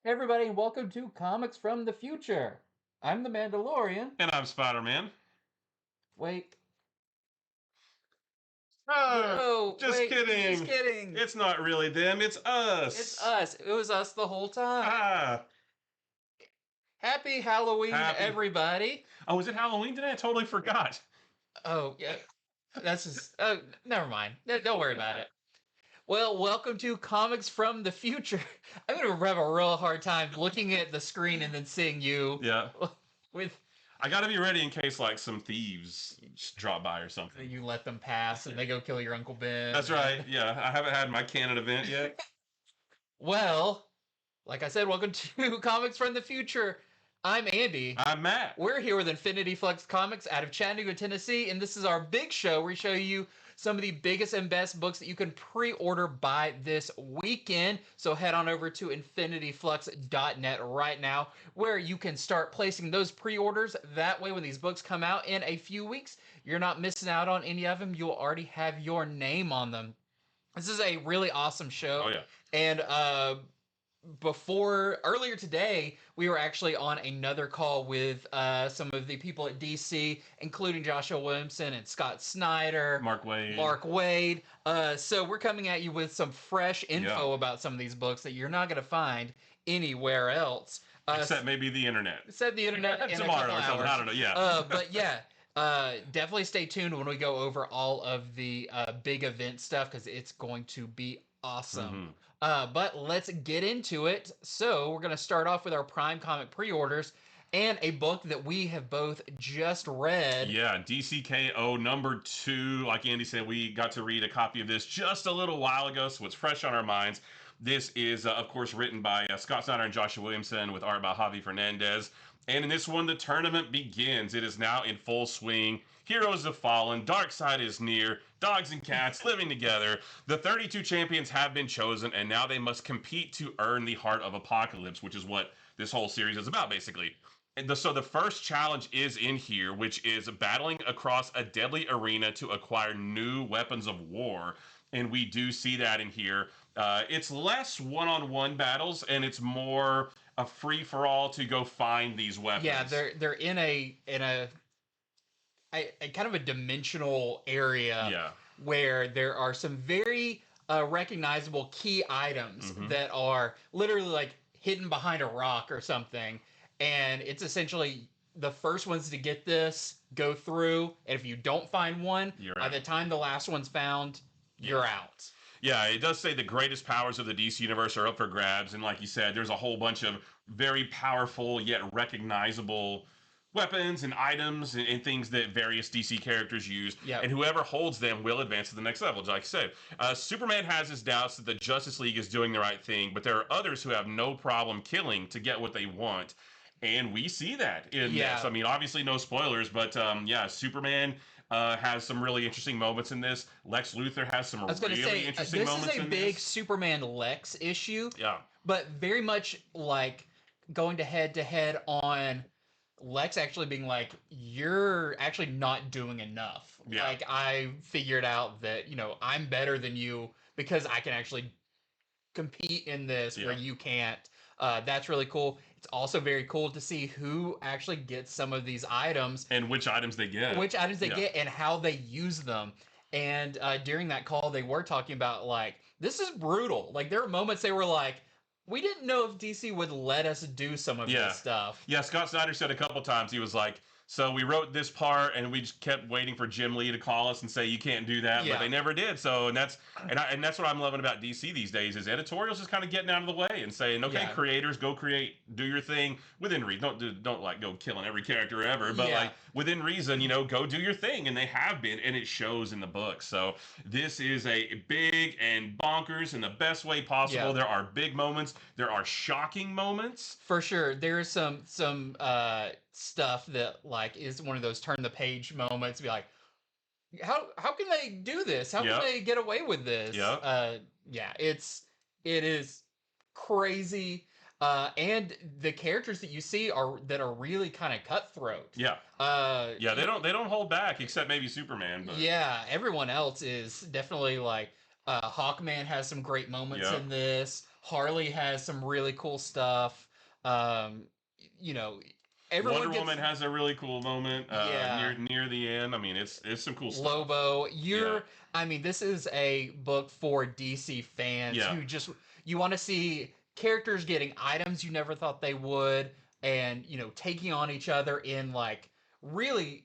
Hey everybody, and welcome to Comics from the Future. I'm the Mandalorian. And I'm Spider-Man. Wait. Oh, Oh, just wait. kidding. Just kidding. It's not really them, it's us. It's us. It was us the whole time. Ah, Happy Halloween, happy. everybody. Oh, is it Halloween today? I totally forgot. Oh, yeah. That's just. Oh, never mind. Don't worry about it. Well, welcome to Comics from the Future. I'm going to have a real hard time looking at the screen and then seeing you. Yeah. With. I gotta be ready in case, like, some thieves just drop by or something. You let them pass and they go kill your Uncle Ben. That's right, yeah. I haven't had my canon event yet. Well, like I said, welcome to Comics from the Future. I'm Andy. I'm Matt. We're here with Infinity Flux Comics out of Chattanooga, Tennessee, and this is our big show where we show you some of the biggest and best books that you can pre-order by this weekend. So head on over to infinityflux.net right now, where you can start placing those pre-orders. That way, when these books come out in a few weeks, you're not missing out on any of them. You'll already have your name on them. This is a really awesome show. Oh, yeah. And earlier today, we were actually on another call with some of the people at DC, including Joshua Williamson and Scott Snyder, Mark Wade. So we're coming at you with some fresh info about some of these books that you're not going to find anywhere else. Except maybe the internet. Except the internet in tomorrow a or something. hours. I don't know. Yeah. But yeah. Definitely stay tuned when we go over all of the big event stuff because it's going to be awesome. But let's get into it. So we're going to start off with our Prime Comic pre-orders and a book that we have both just read. Yeah, DCKO #2. Like Andy said, we got to read a copy of this just a little while ago, so it's fresh on our minds. This is, of course, written by Scott Snyder and Joshua Williamson with art by Javi Fernandez. And in this one, the tournament begins. It is now in full swing. Heroes have fallen. Dark side is near. Dogs and cats living together. The 32 champions have been chosen, and now they must compete to earn the Heart of Apocalypse, which is what this whole series is about, basically. So the first challenge is in here, which is battling across a deadly arena to acquire new weapons of war. And we do see that in here. It's less one-on-one battles, and it's more a free-for-all to go find these weapons. Yeah, they're in a kind of a dimensional area where there are some very recognizable key items that are literally like hidden behind a rock or something. And it's essentially the first ones to get this go through. And if you don't find one, by the time the last one's found, you're out. Yeah, it does say the greatest powers of the DC universe are up for grabs. And like you said, there's a whole bunch of very powerful yet recognizable weapons and items and things that various DC characters use. Yep. And whoever holds them will advance to the next level, like I said. Superman has his doubts that the Justice League is doing the right thing, but there are others who have no problem killing to get what they want. And we see that in this. I mean, obviously no spoilers, but Superman has some really interesting moments in this. Lex Luthor has some really interesting moments in this. This is a big Superman Lex issue. Yeah. But very much like going to head on Lex actually being like, you're actually not doing enough. Yeah. Like, I figured out that, I'm better than you because I can actually compete in this where you can't. That's really cool. It's also very cool to see who actually gets some of these items. And which items they get. Get and how they use them. And during that call, they were talking about, like, this is brutal. Like, there were moments they were like, we didn't know if DC would let us do some of this stuff. Yeah, Scott Snyder said a couple times, he was like, so we wrote this part and we just kept waiting for Jim Lee to call us and say you can't do that, but they never did. So and that's what I'm loving about DC these days is editorials just kind of getting out of the way and saying, okay, creators, go create, do your thing within reason. Don't like go killing every character ever, but like within reason, go do your thing, and they have been, and it shows in the book. So this is a big and bonkers in the best way possible. Yeah. There are big moments, there are shocking moments for sure. There's some stuff that like is one of those turn the page moments. Be like, how can they do this? How can they get away with this? It is crazy. And the characters that you see are really kind of cutthroat. They don't hold back except maybe Superman. But. Yeah, everyone else is definitely like Hawkman has some great moments in this. Harley has some really cool stuff. Um, you know, everyone Wonder gets Woman has a really cool moment yeah. near the end. I mean, it's some cool stuff. Lobo, Yeah, I mean, this is a book for DC fans yeah, who just, you want to see characters getting items you never thought they would, and, taking on each other in like really,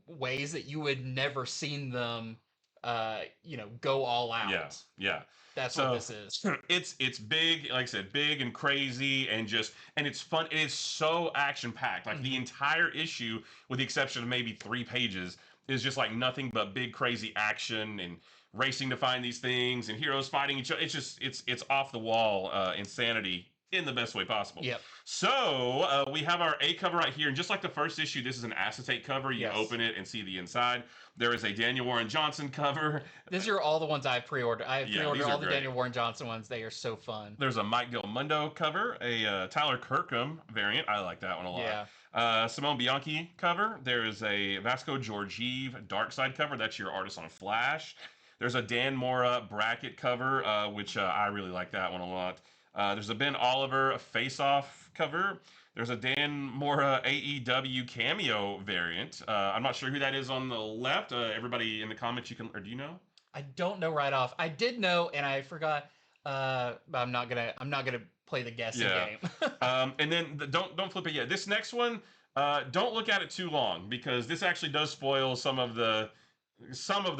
ways that you would never seen them, go all yeah, out. yeah. That's what So this is. it's big, like I said, big and crazy, and it's fun. It is so action packed. Like the Mhm. entire issue, with the exception of maybe 3 pages, is just like nothing but big crazy action and racing to find these things and heroes fighting each other. It's just it's off the wall insanity in the best way possible. Yep. So we have our A cover right here, and just like the first issue, this is an acetate cover. You Yes. open it and see the inside. There is a Daniel Warren Johnson cover. These are all the ones I've pre-ordered. I Yeah, pre-ordered these are all the great. Daniel Warren Johnson ones. They are so fun. There's a Mike Del Mundo cover, a Tyler Kirkham variant. I like that one a lot. Yeah. Simone Bianchi cover. There is a Vasco Georgiev Darkseid cover. That's your artist on Flash. There's a Dan Mora bracket cover, which I really like that one a lot. There's a Ben Oliver Face Off cover. There's a Dan Mora AEW cameo variant. I'm not sure who that is on the left. Everybody in the comments, or do you know? I don't know right off. I did know, and I forgot. But I'm not gonna play the guessing game. And then don't flip it yet. This next one, don't look at it too long, because this actually does spoil some of the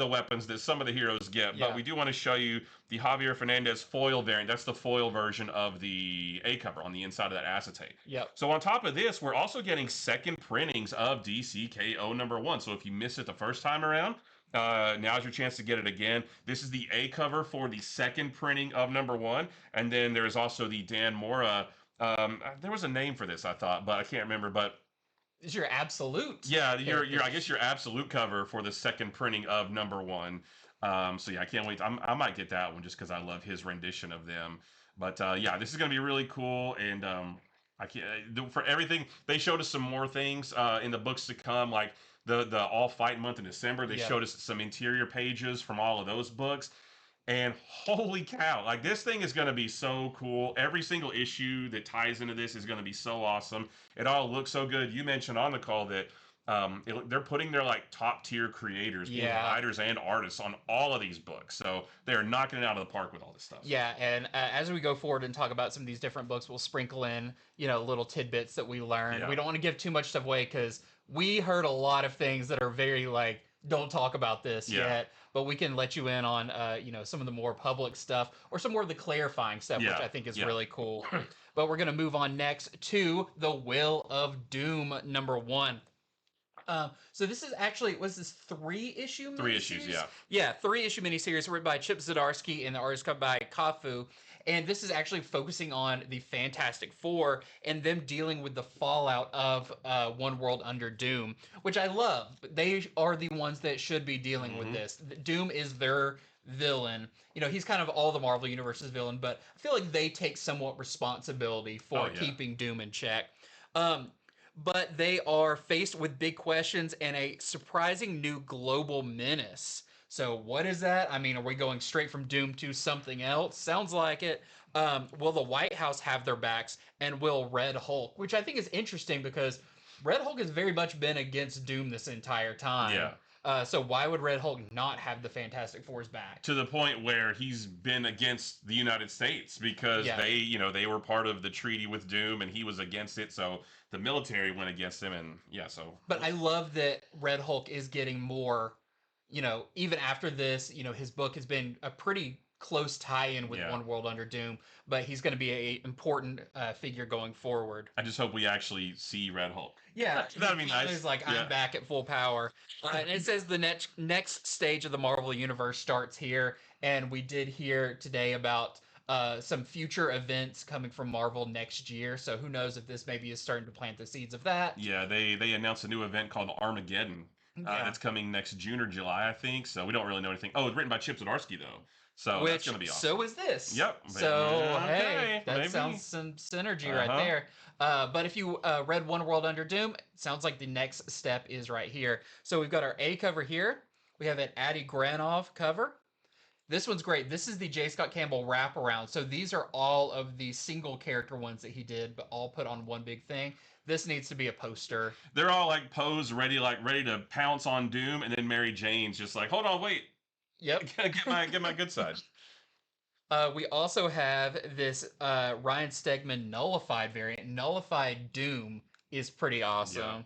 weapons that some of the heroes get. Yeah. But we do want to show you the Javier Fernandez foil variant. That's the foil version of the A cover on the inside of that acetate. Yep. So on top of this, we're also getting second printings of DCKO #1. So if you missed it the first time around, now's your chance to get it again. This is the A cover for the second printing of #1, and then there is also the Dan Mora. There was a name for this, I thought, but I can't remember. But It's your absolute. yeah, your I guess your absolute cover for the second printing of #1. So yeah, I can't wait. I might get that one just because I love his rendition of them. But yeah, this is gonna be really cool, and I can't for everything. They showed us some more things in the books to come, like the All Fight month in December. They showed us some interior pages from all of those books, and holy cow, like this thing is going to be so cool. Every single issue that ties into this is going to be so awesome. It all looks so good. You mentioned on the call that they're putting their like top tier creators, writers and artists on all of these books, so they're knocking it out of the park with all this stuff. Yeah, and as we go forward and talk about some of these different books, we'll sprinkle in little tidbits that we learned. We don't want to give too much stuff away because we heard a lot of things that are very like, don't talk about this yet, but we can let you in on some of the more public stuff or some more of the clarifying stuff, which I think is really cool. But we're gonna move on next to the Will of Doom #1. So this is actually, was this 3-issue miniseries? 3 issues, yeah. Yeah, 3-issue miniseries written by Chip Zdarsky and the artist cut by Kafu. And this is actually focusing on the Fantastic Four and them dealing with the fallout of One World Under Doom, which I love. They are the ones that should be dealing with this. Doom is their villain. He's kind of all the Marvel Universe's villain, but I feel like they take somewhat responsibility for keeping Doom in check. But they are faced with big questions and a surprising new global menace. So what is that? I mean, are we going straight from Doom to something else? Sounds like it. Will the White House have their backs? And will Red Hulk? Which I think is interesting because Red Hulk has very much been against Doom this entire time. Yeah. So why would Red Hulk not have the Fantastic Four's back? To the point where he's been against the United States because they were part of the treaty with Doom and he was against it. So the military went against him, and But I love that Red Hulk is getting more, even after this, his book has been a pretty close tie-in with One World Under Doom, but he's going to be an important figure going forward. I just hope we actually see Red Hulk. Yeah, that'd be nice. He's like, I'm back at full power. And it says the next stage of the Marvel Universe starts here, and we did hear today about some future events coming from Marvel next year. So who knows if this maybe is starting to plant the seeds of that. Yeah, they announced a new event called Armageddon. That's coming next June or July, I think. So we don't really know anything. Oh, it's written by Chip Zdarsky, though. So that's going to be awesome. So is this. Yep. So, hey, that sounds some synergy right there. But if you read One World Under Doom, it sounds like the next step is right here. So we've got our A cover here. We have an Adi Granov cover. This one's great. This is the J. Scott Campbell wraparound. So these are all of the single character ones that he did, but all put on one big thing. This needs to be a poster. They're all like posed, ready to pounce on Doom, and then Mary Jane's just like, hold on, wait, Yep. get my good side. We also have this Ryan Stegman nullified variant. Nullified Doom is pretty awesome.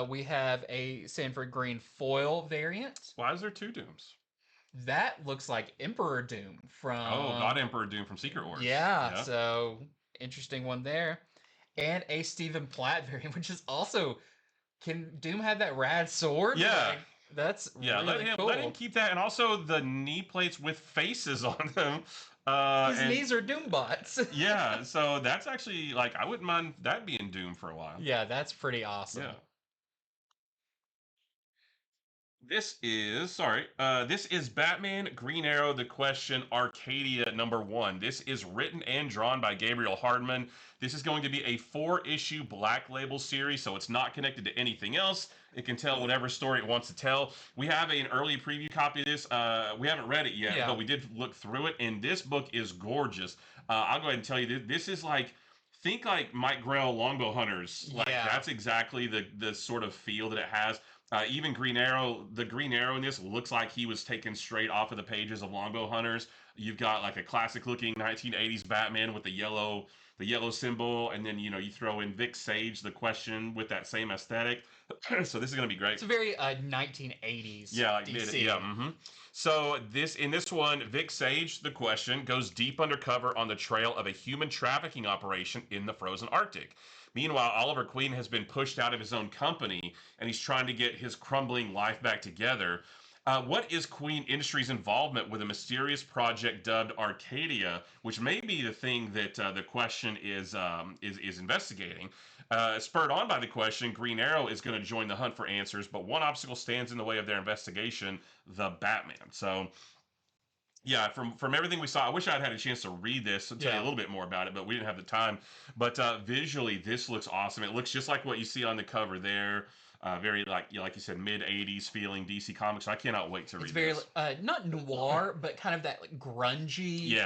We have a Sanford Green foil variant. Why is there two Dooms? That looks like Emperor Doom from... Oh, God Emperor Doom from Secret Wars. Yeah, so interesting one there. And a Stephen Platt variant, which is also... Can Doom have that rad sword? Yeah. Like, that's really cool. Let him keep that. And also the knee plates with faces on them. His knees are Doom bots. Yeah, so that's actually, like, I wouldn't mind that being Doom for a while. Yeah, that's pretty awesome. Yeah. This is Batman, Green Arrow, The Question, Arcadia #1. This is written and drawn by Gabriel Hardman. This is going to be a 4-issue Black Label series, so it's not connected to anything else. It can tell whatever story it wants to tell. We have an early preview copy of this. We haven't read it yet, but we did look through it, and this book is gorgeous. I'll go ahead and tell you, this is like, think like Mike Grell Longbow Hunters. Like, that's exactly the sort of feel that it has. Even Green Arrow, the Green Arrow in this looks like he was taken straight off of the pages of Longbow Hunters. You've got like a classic looking 1980s Batman with the yellow symbol, and then you throw in Vic Sage, The Question, with that same aesthetic. So this is going to be great. It's a very 1980s. Yeah, like DC. Yeah. Mm-hmm. So in this one, Vic Sage, The Question, goes deep undercover on the trail of a human trafficking operation in the frozen Arctic. Meanwhile, Oliver Queen has been pushed out of his own company, and he's trying to get his crumbling life back together. What is Queen Industries' involvement with a mysterious project dubbed Arcadia, which may be the thing that The Question is investigating? Spurred on by The Question, Green Arrow is going to join the hunt for answers, but one obstacle stands in the way of their investigation: the Batman. So, yeah, from everything we saw, I wish I'd had a chance to read this and tell you a little bit more about it, but we didn't have the time. But visually, this looks awesome. It looks just like what you see on the cover there. Very, like you said, mid-'80s feeling DC Comics. I cannot wait to read this. It's very, not noir, but kind of that like grungy,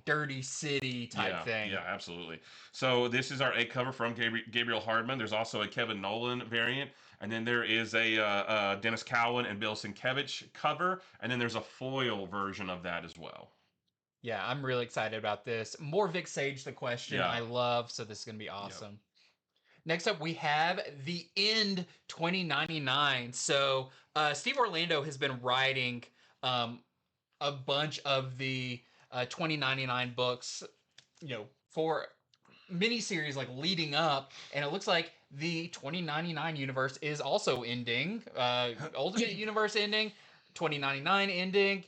Dirty City type thing. Yeah, absolutely. So this is our A cover from Gabriel Hardman. There's also a Kevin Nolan variant. And then there is a Dennis Cowan and Bill Sienkiewicz cover. And then there's a foil version of that as well. Yeah, I'm really excited about this. More Vic Sage, The Question, I love. So this is going to be awesome. Yep. Next up, we have The End 2099. So Steve Orlando has been writing a bunch of the 2099 books, for miniseries like leading up, and it looks like the 2099 universe is also ending. Ultimate Universe ending, 2099 ending.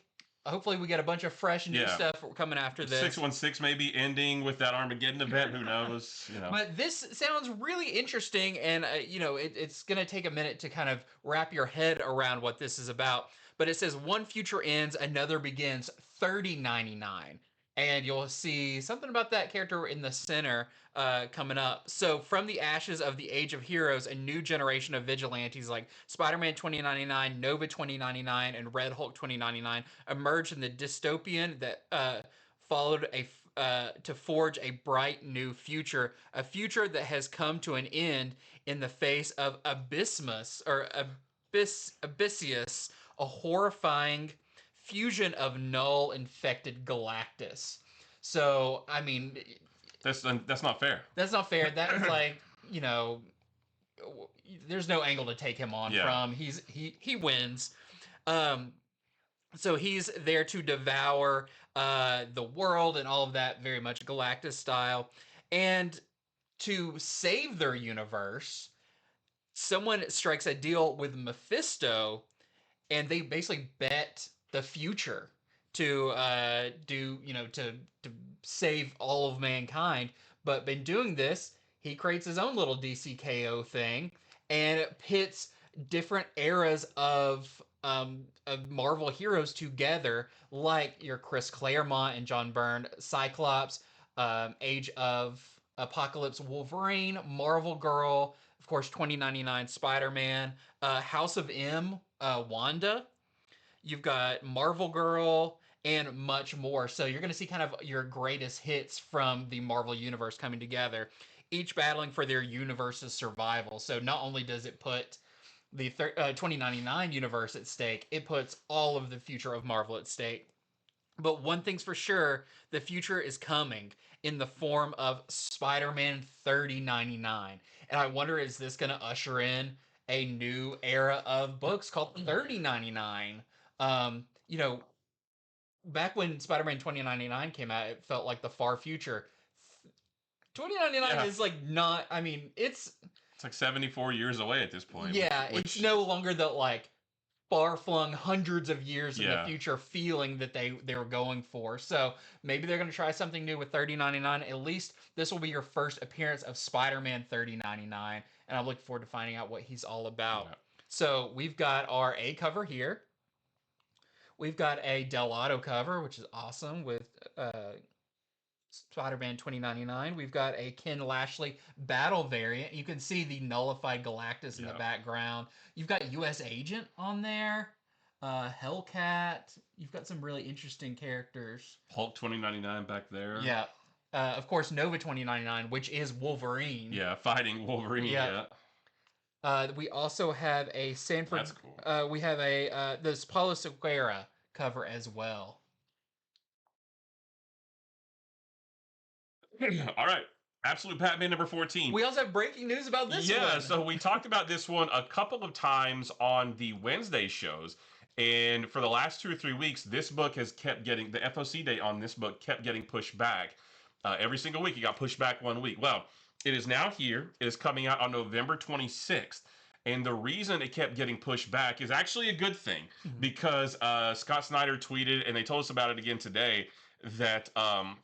Hopefully we get a bunch of fresh new stuff coming after this. 616 may be ending with that Armageddon event. Who knows? But this sounds really interesting, and it's going to take a minute to kind of wrap your head around what this is about. But it says one future ends, another begins. 3099. And you'll see something about that character in the center coming up. So from the ashes of the Age of Heroes, a new generation of vigilantes like Spider-Man 2099, Nova 2099, and Red Hulk 2099 emerged in the dystopian that followed to forge a bright new future. A future that has come to an end in the face of Abyssius, a horrifying fusion of null infected Galactus. So, I mean, that's not fair. That's not fair. That is like, there's no angle to take him on from. He wins. So he's there to devour the world and all of that, very much Galactus style. And to save their universe, someone strikes a deal with Mephisto, and they basically bet the future to to save all of mankind. But in doing this, he creates his own little DCKO thing, and it pits different eras of Marvel heroes together, like your Chris Claremont and John Byrne Cyclops, Age of Apocalypse Wolverine, Marvel Girl, of course 2099 Spider-Man, House of M Wanda. you've got Marvel Girl, and much more. So you're going to see kind of your greatest hits from the Marvel universe coming together, each battling for their universe's survival. So not only does it put the 2099 universe at stake, it puts all of the future of Marvel at stake. But one thing's for sure, the future is coming in the form of Spider-Man 3099. And I wonder, is this going to usher in a new era of books called 3099? You know, back when Spider-Man 2099 came out, it felt like the far future. 2099 Yeah. is like not, I mean, it's like 74 years away at this point. yeah, it's no longer the like far-flung hundreds of years in the Yeah. future feeling that they were going for. So maybe they're going to try something new with 3099. At least this will be your first appearance of Spider-Man 3099, and I'm looking forward to finding out what he's all about. Yeah. So we've got our A cover here. We've got a Delato cover, which is awesome, with Spider-Man 2099. We've got a Ken Lashley battle variant. You can see the nullified Galactus in the background. You've got U.S. Agent on there. Hellcat. You've got some really interesting characters. Hulk 2099 back there. Yeah. Of course, Nova 2099, which is Wolverine. Yeah, fighting Wolverine. Yeah. We also have a Sanford. That's cool. We have a this Paulo Sequeira cover as well. All right. Absolute Batman number 14. We also have breaking news about this one. Yeah, so we talked about this one a couple of times on the Wednesday shows. And for the last 2 or 3 weeks, this book has kept getting, the FOC date on this book kept getting pushed back. Every single week, it got pushed back 1 week. Well, it is now here. It is coming out on November 26th. And the reason it kept getting pushed back is actually a good thing, because Scott Snyder tweeted, and they told us about it again today, that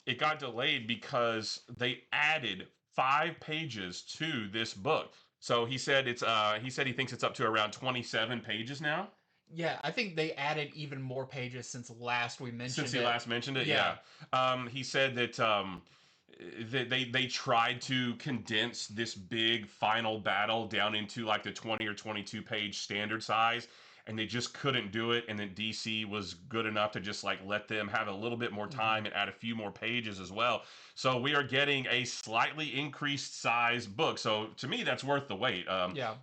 it got delayed because they added 5 pages to this book. So he said he thinks it's up to around 27 pages now. Yeah, I think they added even more pages since last we mentioned it. Since he last mentioned it, yeah. He said that they tried to condense this big final battle down into like the 20 or 22 page standard size, and they just couldn't do it. And then DC was good enough to just like let them have a little bit more time and add a few more pages as well. So we are getting a slightly increased size book. So to me, that's worth the wait.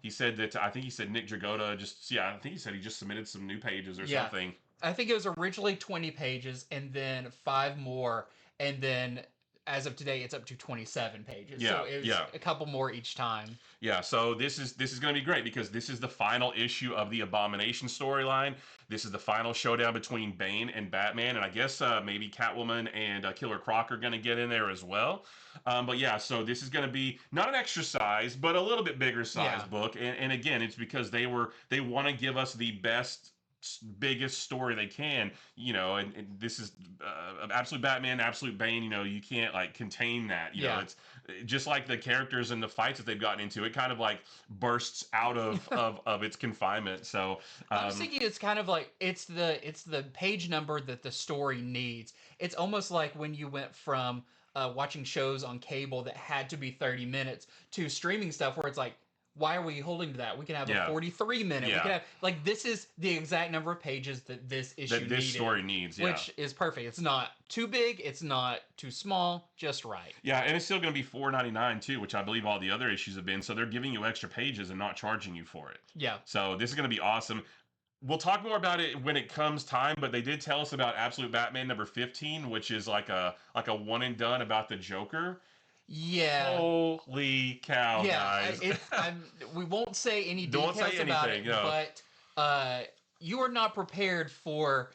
He said that, I think he said Nick Dragotta I think he said he just submitted some new pages or something. I think it was originally 20 pages and then 5 more. And then as of today, it's up to 27 pages. Yeah, so it was a couple more each time. Yeah, so this is going to be great because this is the final issue of the Abomination storyline. This is the final showdown between Bane and Batman, and I guess maybe Catwoman and Killer Croc are going to get in there as well. But yeah, so this is going to be not an extra size, but a little bit bigger size book. And again, it's because they want to give us the biggest story they can, and this is Absolute Batman, Absolute Bane. You can't like contain that. You know, it's just like the characters and the fights that they've gotten into. It kind of like bursts out of its confinement. So I was thinking it's kind of like it's the page number that the story needs. It's almost like when you went from watching shows on cable that had to be 30 minutes to streaming stuff where it's like, why are we holding to that? We can have a 43 minute. We can have, like, this is the exact number of pages that this issue that this story needs, which is perfect. It's not too big, it's not too small, just right. Yeah, and it's still going to be $4.99 too, which I believe all the other issues have been. So they're giving you extra pages and not charging you for it. Yeah. So this is going to be awesome. We'll talk more about it when it comes time, but they did tell us about Absolute Batman number 15, which is like a one and done about the Joker. Yeah. Holy cow, guys. We won't say any details about it, but you are not prepared for,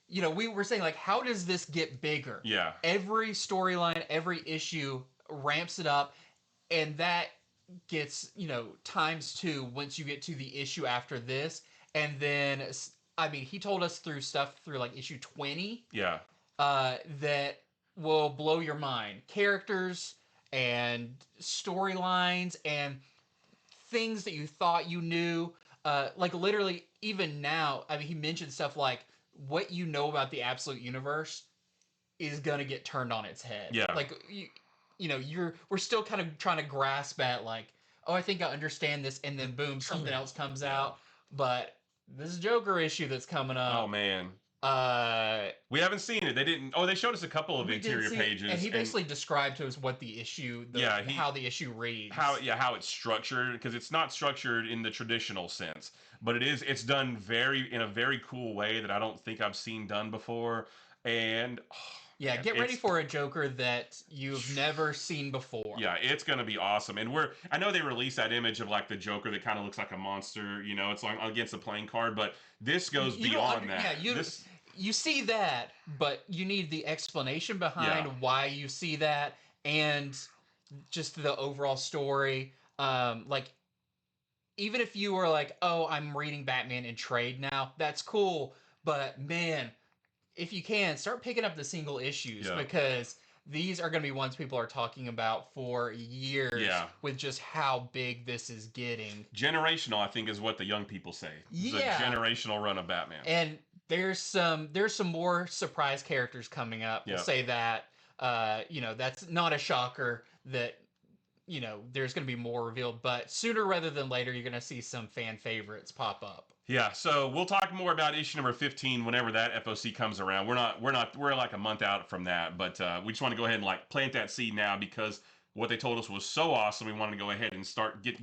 we were saying, like, how does this get bigger? Yeah. Every storyline, every issue ramps it up, and that gets, times 2 once you get to the issue after this. And then, I mean, he told us through like issue 20. Yeah. That will blow your mind. Characters and storylines and things that you thought you knew. Like literally, even now, I mean, he mentioned stuff like what you know about the Absolute Universe is gonna get turned on its head. Yeah. Like we're still kind of trying to grasp at like, oh, I think I understand this, and then boom, something else comes out. But this Joker issue that's coming Oh up. man. Uh, We haven't seen it. They didn't. Oh, they showed us a couple of we didn't interior see pages, and he basically described to us what the issue, yeah, how the issue reads. how it's structured, because it's not structured in the traditional sense, but it's done in a very cool way that I don't think I've seen done before. And yeah, man, get ready for a Joker that you've never seen before. yeah, it's gonna be awesome. And I know they released that image of like the Joker that kind of looks like a monster, it's like against the playing card, but this goes beyond that. Yeah, you see that, but you need the explanation behind why you see that, and just the overall story. Like, even if you were like, oh, I'm reading Batman in trade now, that's cool. But man, if you can, start picking up the single issues, because these are going to be ones people are talking about for years, with just how big this is getting. Generational, I think, is what the young people say. It's a generational run of Batman. And there's some more surprise characters coming up. We'll say that. That's not a shocker that there's going to be more revealed, but sooner rather than later, you're going to see some fan favorites pop up. Yeah, so we'll talk more about issue number 15 whenever that FOC comes around. We're like a month out from that, but we just want to go ahead and like plant that seed now, because what they told us was so awesome. We wanted to go ahead and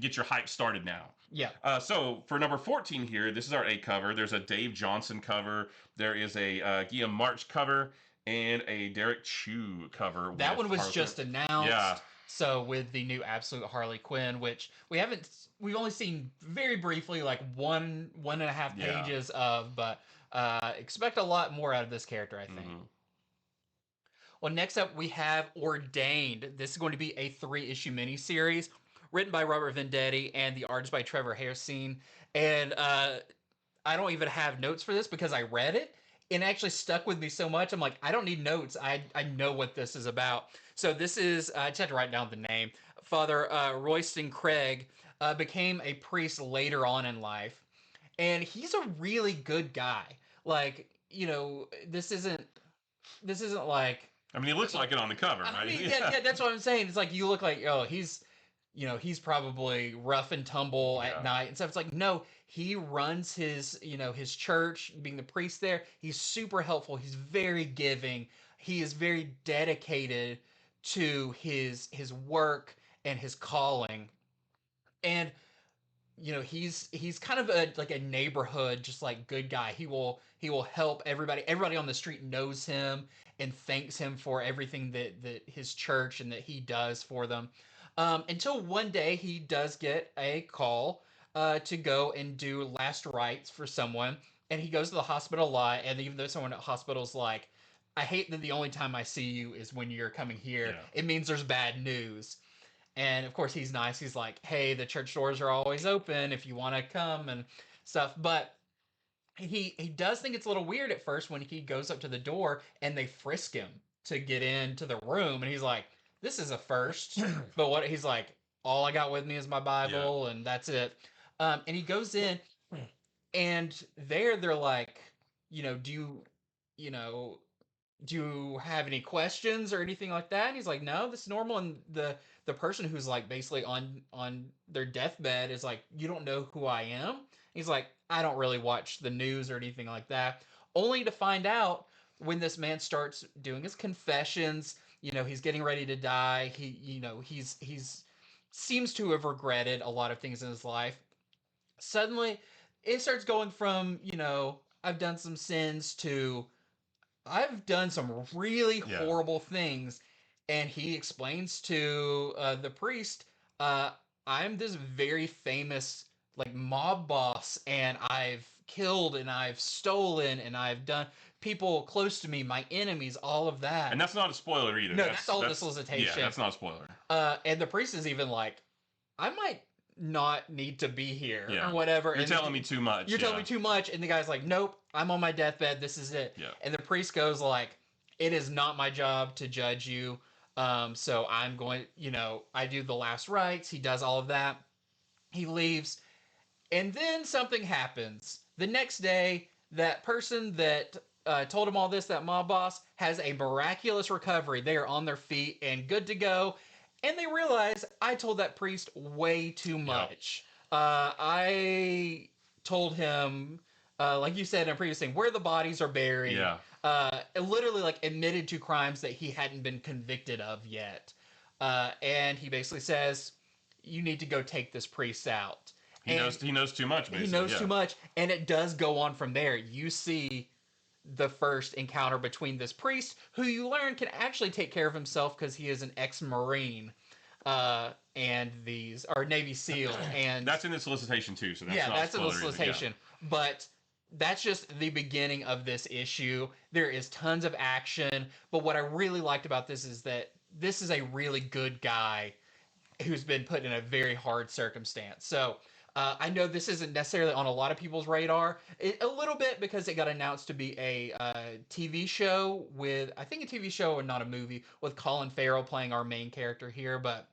get your hype started now. Yeah. So for number 14 here, this is our A cover. There's a Dave Johnson cover. There is a Guillaume March cover and a Derek Chu cover. That one was just announced. Yeah. So with the new Absolute Harley Quinn, which we've only seen very briefly, like one and a half pages of, but expect a lot more out of this character, I think. Mm-hmm. Well, next up we have Ordained. This is going to be a 3-issue miniseries written by Robert Venditti and the artist by Trevor Hairsine. And I don't even have notes for this because I read it and it actually stuck with me so much. I'm like, I don't need notes. I know what this is about. So this is, I just had to write down the name. Father Royston Craig became a priest later on in life. And he's a really good guy. Like, this isn't like... I mean, he looks like it on the cover, right? I mean, yeah, that's what I'm saying. It's like, you look like, oh, he's probably rough and tumble at night and stuff. It's like, no, he runs his church, being the priest there. He's super helpful. He's very giving. He is very dedicated to his work and his calling. And, he's kind of a neighborhood, just like good guy. He will help everybody. Everybody on the street knows him and thanks him for everything that his church and that he does for them. Until one day he does get a call to go and do last rites for someone. And he goes to the hospital a lot. And even though someone at the hospital's like, I hate that the only time I see you is when you're coming here. It means there's bad news. And of course he's nice. He's like, hey, the church doors are always open if you want to come and stuff. But he does think it's a little weird at first when he goes up to the door and they frisk him to get into the room. And he's like, this is a first. But he's like, all I got with me is my Bible and that's it. And he goes in and they're like, do you have any questions or anything like that? And he's like, no, this is normal. And the person who's like basically on their deathbed is like, you don't know who I am? He's like, I don't really watch the news or anything like that. Only to find out when this man starts doing his confessions, he's getting ready to die. He's seems to have regretted a lot of things in his life. Suddenly it starts going from, I've done some sins to I've done some really horrible things. And he explains to the priest, I'm this very famous like mob boss, and I've killed and I've stolen and I've done people close to me, my enemies, all of that. And that's not a spoiler either. No, that's all solicitation. Yeah, that's not a spoiler. And the priest is even like, I might not need to be here or whatever. You're telling me too much. You're telling me too much. And the guy's like, nope, I'm on my deathbed. This is it. Yeah. And the priest goes like, it is not my job to judge you. So I'm going, I do the last rites. He does all of that. He leaves. And then something happens. The next day, that person that told him all this, that mob boss, has a miraculous recovery. They are on their feet and good to go. And they realize, I told that priest way too much. I told him like you said in a previous thing, where the bodies are buried. Yeah. Literally like admitted to crimes that he hadn't been convicted of yet. And he basically says, you need to go take this priest out. He knows too much, basically. He knows too much, and it does go on from there. You see the first encounter between this priest, who you learn can actually take care of himself because he is an ex-Marine, and these are Navy SEAL, and that's in the solicitation too. So that's yeah, not that's in the spoilery, solicitation. But that's just the beginning of this issue. There is tons of action, but what I really liked about this is that this is a really good guy who's been put in a very hard circumstance. So I know this isn't necessarily on a lot of people's radar. A little bit because it got announced to be a TV show with, I think a TV show and not a movie, with Colin Farrell playing our main character here. But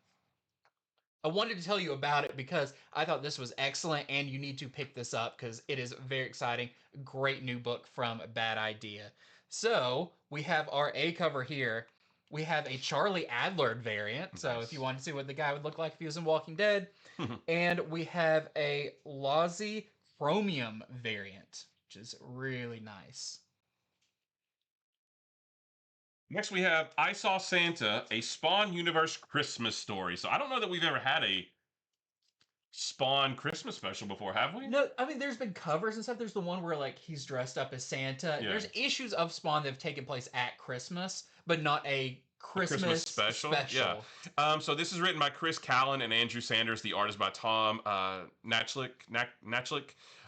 I wanted to tell you about it because I thought this was excellent and you need to pick this up because it is very exciting. Great new book from Bad Idea. So we have our A cover here. We have a Charlie Adler variant. So if you want to see what the guy would look like if he was in Walking Dead. And we have a Lozzie Chromium variant, which is really nice. Next, we have I Saw Santa, a Spawn Universe Christmas story. So I don't know that we've ever had a Spawn Christmas special before, have we? No, I mean, there's been covers and stuff. There's the one where, like, he's dressed up as Santa. Yeah. There's issues of Spawn that have taken place at Christmas, but not a Christmas special. Yeah. So this is written by Chris Callan and Andrew Sanders. The art is by Tom Nachlik.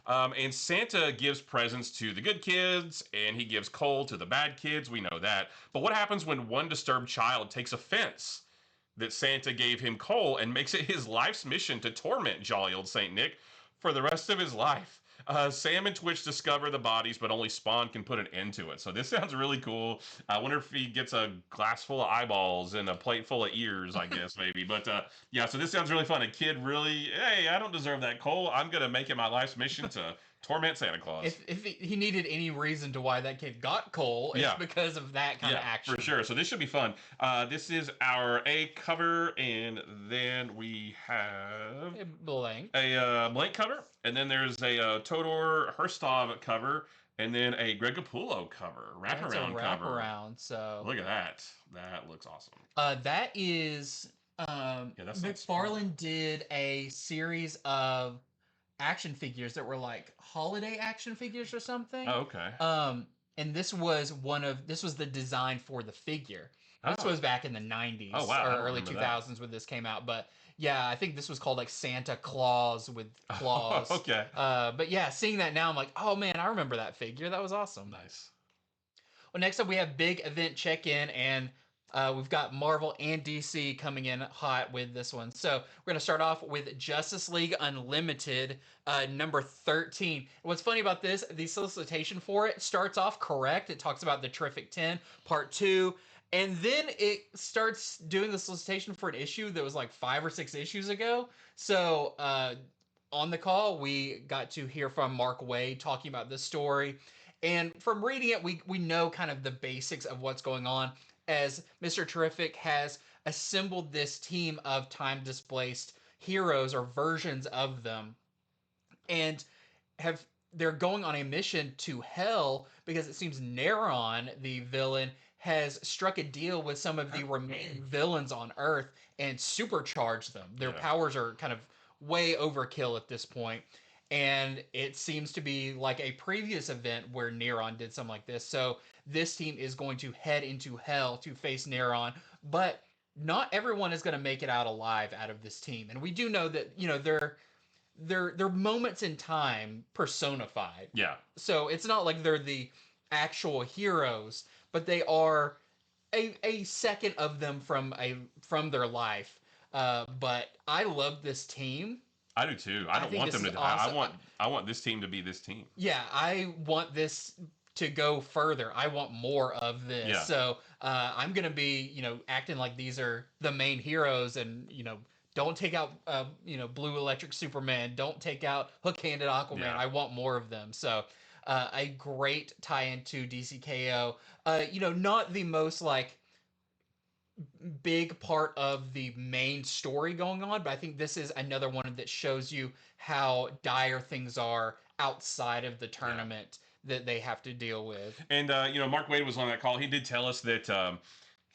And Santa gives presents to the good kids, and he gives coal to the bad kids. We know that. But what happens when one disturbed child takes offense that Santa gave him coal and makes it his life's mission to torment jolly old Saint Nick for the rest of his life? Sam and Twitch discover the bodies, but only Spawn can put an end to it. So this sounds really cool. I wonder if he gets a glass full of eyeballs and a plate full of ears, I guess, maybe. But yeah, so this sounds really fun. A kid really, hey, I don't deserve that coal. I'm going to make it my life's mission to torment Santa Claus. If he needed any reason to why that kid got coal, it's because of that kind of action. For sure. So this should be fun. This is our A cover, and then we have a blank cover, and then there's a Todor Herstov cover, and then a Greg Capullo cover, wraparound cover. So look at that. That looks awesome. That is McFarlane did a series of action figures that were like holiday action figures or something. Oh, okay. And this was the design for the figure. This was back in the 90s or early 2000s when this came out. But yeah, I think this was called like Santa Claus with claws. Okay. But yeah, seeing that now, I'm like, oh man, I remember that figure. That was awesome. Nice. Well, next up we have Big Event Check-In, and we've got Marvel and DC coming in hot with this one. So we're going to start off with Justice League Unlimited, number 13. What's funny about this, the solicitation for it starts off correct. It talks about the Terrific 10, Part 2, and then it starts doing the solicitation for an issue that was like 5 or 6 issues ago. So on the call, we got to hear from Mark Waid talking about this story. And from reading it, we know kind of the basics of what's going on, as Mr. Terrific has assembled this team of time-displaced heroes or versions of them, and they're going on a mission to hell because it seems Neron, the villain, has struck a deal with some of the remaining villains on Earth and supercharged them. Their powers are kind of way overkill at this point. And it seems to be like a previous event where Neron did something like this. So this team is going to head into hell to face Neron, but not everyone is going to make it out alive out of this team. And we do know that, you know, they're moments in time personified. Yeah. So it's not like they're the actual heroes, but they are a second of them from their life. But I love this team. I do too. I don't want them to die. Awesome. I want this team to be this team. Yeah, I want this to go further. I want more of this. Yeah. So I'm gonna be, you know, acting like these are the main heroes, and you know, don't take out, Blue Electric Superman. Don't take out Hook-Handed Aquaman. Yeah. I want more of them. So a great tie-in to DCKO. Not the most like big part of the main story going on, but I think this is another one that shows you how dire things are outside of the tournament that they have to deal with. And Mark Wade was on that call. He did tell us that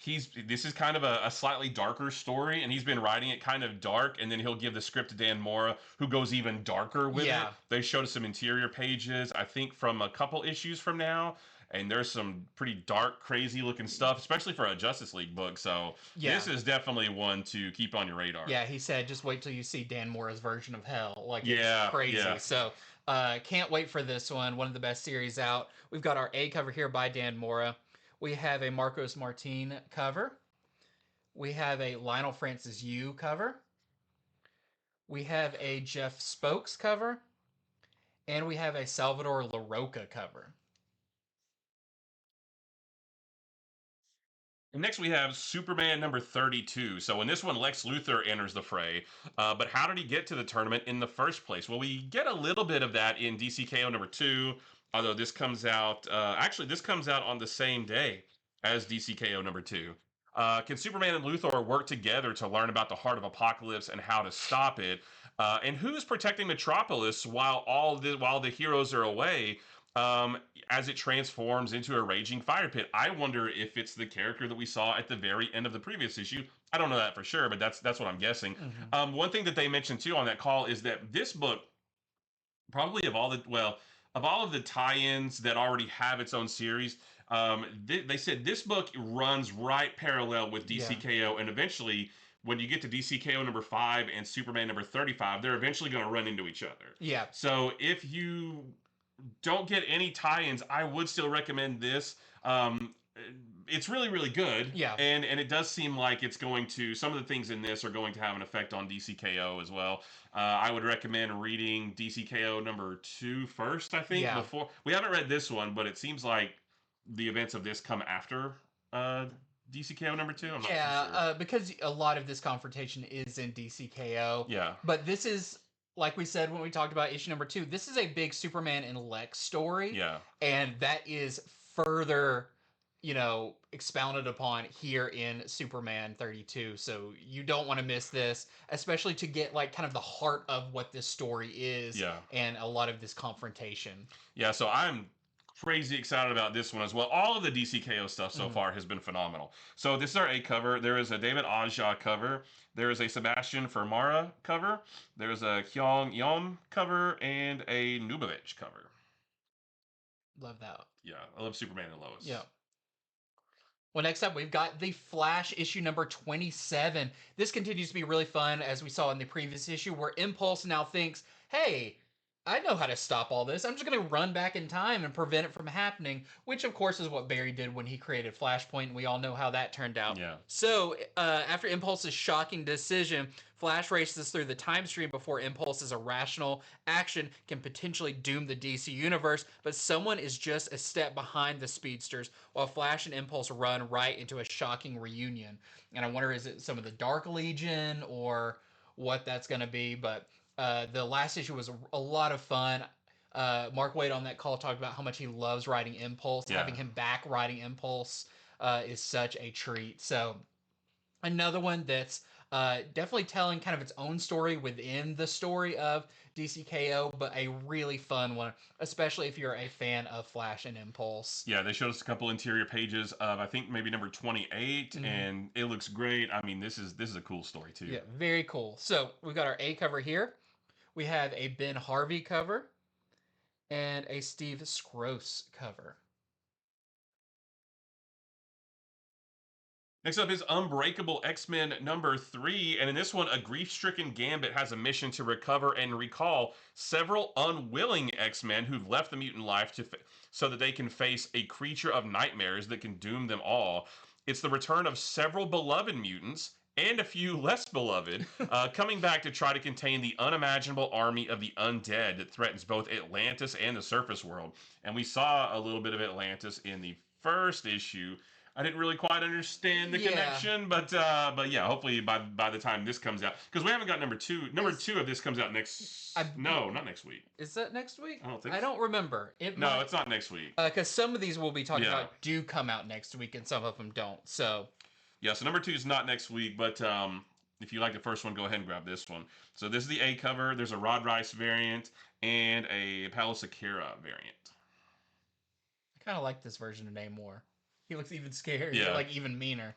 this is kind of a slightly darker story, and he's been writing it kind of dark, and then he'll give the script to Dan Mora, who goes even darker with it. They showed us some interior pages, I think, from a couple issues from now. And there's some pretty dark, crazy looking stuff, especially for a Justice League book. So this is definitely one to keep on your radar. Yeah, he said, just wait till you see Dan Mora's version of hell. Like, it's crazy. Yeah. So can't wait for this one. One of the best series out. We've got our A cover here by Dan Mora. We have a Marcos Martin cover. We have a Lionel Francis Yu cover. We have a Jeff Spokes cover. And we have a Salvador LaRocca cover. And next we have Superman number 32. So in this one, Lex Luthor enters the fray. But how did he get to the tournament in the first place? Well, we get a little bit of that in DCKO number 2. Although this comes out, this comes out on the same day as DCKO number 2. Can Superman and Luthor work together to learn about the heart of Apocalypse and how to stop it? And who's protecting Metropolis while the heroes are away? As it transforms into a raging fire pit. I wonder if it's the character that we saw at the very end of the previous issue. I don't know that for sure, but that's what I'm guessing. Mm-hmm. One thing that they mentioned too on that call is that this book, probably of all of the tie-ins that already have its own series, they said this book runs right parallel with DCKO, and eventually, when you get to DCKO number 5 and Superman number 35, they're eventually going to run into each other. Yeah. So if you don't get any tie-ins, I would still recommend this. It's really, really good. Yeah. And it does seem like it's going to, some of the things in this are going to have an effect on DCKO as well. I would recommend reading DCKO number 2 first, I think. Yeah. Before. We haven't read this one, but it seems like the events of this come after DCKO number 2. I'm not sure. Because a lot of this confrontation is in DCKO. Yeah. But this is, like we said when we talked about issue number 2, this is a big Superman and Lex story. Yeah. And that is further, expounded upon here in Superman 32. So you don't want to miss this, especially to get like kind of the heart of what this story is. Yeah. And a lot of this confrontation. Yeah, so I'm crazy excited about this one as well. All of the DCKO stuff so far has been phenomenal. So this is our A cover. There is a David Aja cover. There is a Sebastian Fermara cover. There's a Hyung Yom cover and a Nubovich cover. Love that. Yeah, I love Superman and Lois. Yeah. Well, next up, we've got The Flash issue number 27. This continues to be really fun, as we saw in the previous issue, where Impulse now thinks, hey, I know how to stop all this. I'm just going to run back in time and prevent it from happening, which, of course, is what Barry did when he created Flashpoint, and we all know how that turned out. Yeah. So, after Impulse's shocking decision, Flash races through the time stream before Impulse's irrational action can potentially doom the DC universe, but someone is just a step behind the speedsters, while Flash and Impulse run right into a shocking reunion. And I wonder, is it some of the Dark Legion or what that's going to be, but the last issue was a lot of fun. Mark Waid on that call talked about how much he loves writing Impulse. Yeah. Having him back writing Impulse is such a treat. So another one that's definitely telling kind of its own story within the story of DCKO, but a really fun one, especially if you're a fan of Flash and Impulse. Yeah, they showed us a couple interior pages of, I think, maybe number 28, and it looks great. I mean, this is a cool story, too. Yeah, very cool. So we've got our A cover here. We have a Ben Harvey cover and a Steve Skroce cover. Next up is Unbreakable X-Men number 3, and in this one, a grief-stricken Gambit has a mission to recover and recall several unwilling X-Men who've left the mutant life so that they can face a creature of nightmares that can doom them all. It's the return of several beloved mutants and a few less beloved, coming back to try to contain the unimaginable army of the undead that threatens both Atlantis and the surface world. And we saw a little bit of Atlantis in the first issue. I didn't really quite understand the connection, but yeah, hopefully by the time this comes out, because we haven't got number 2. Number 2 of this comes out not next week. Is that next week? I don't think I don't remember. It's not next week. Because some of these we'll be talking about do come out next week, and some of them don't. So Yeah, so number 2 is not next week, but if you like the first one, go ahead and grab this one. So this is the A cover. There's a Rod Rice variant and a Palo Sakura variant. I kind of like this version of Namor. He looks even scarier, Yeah. like even meaner.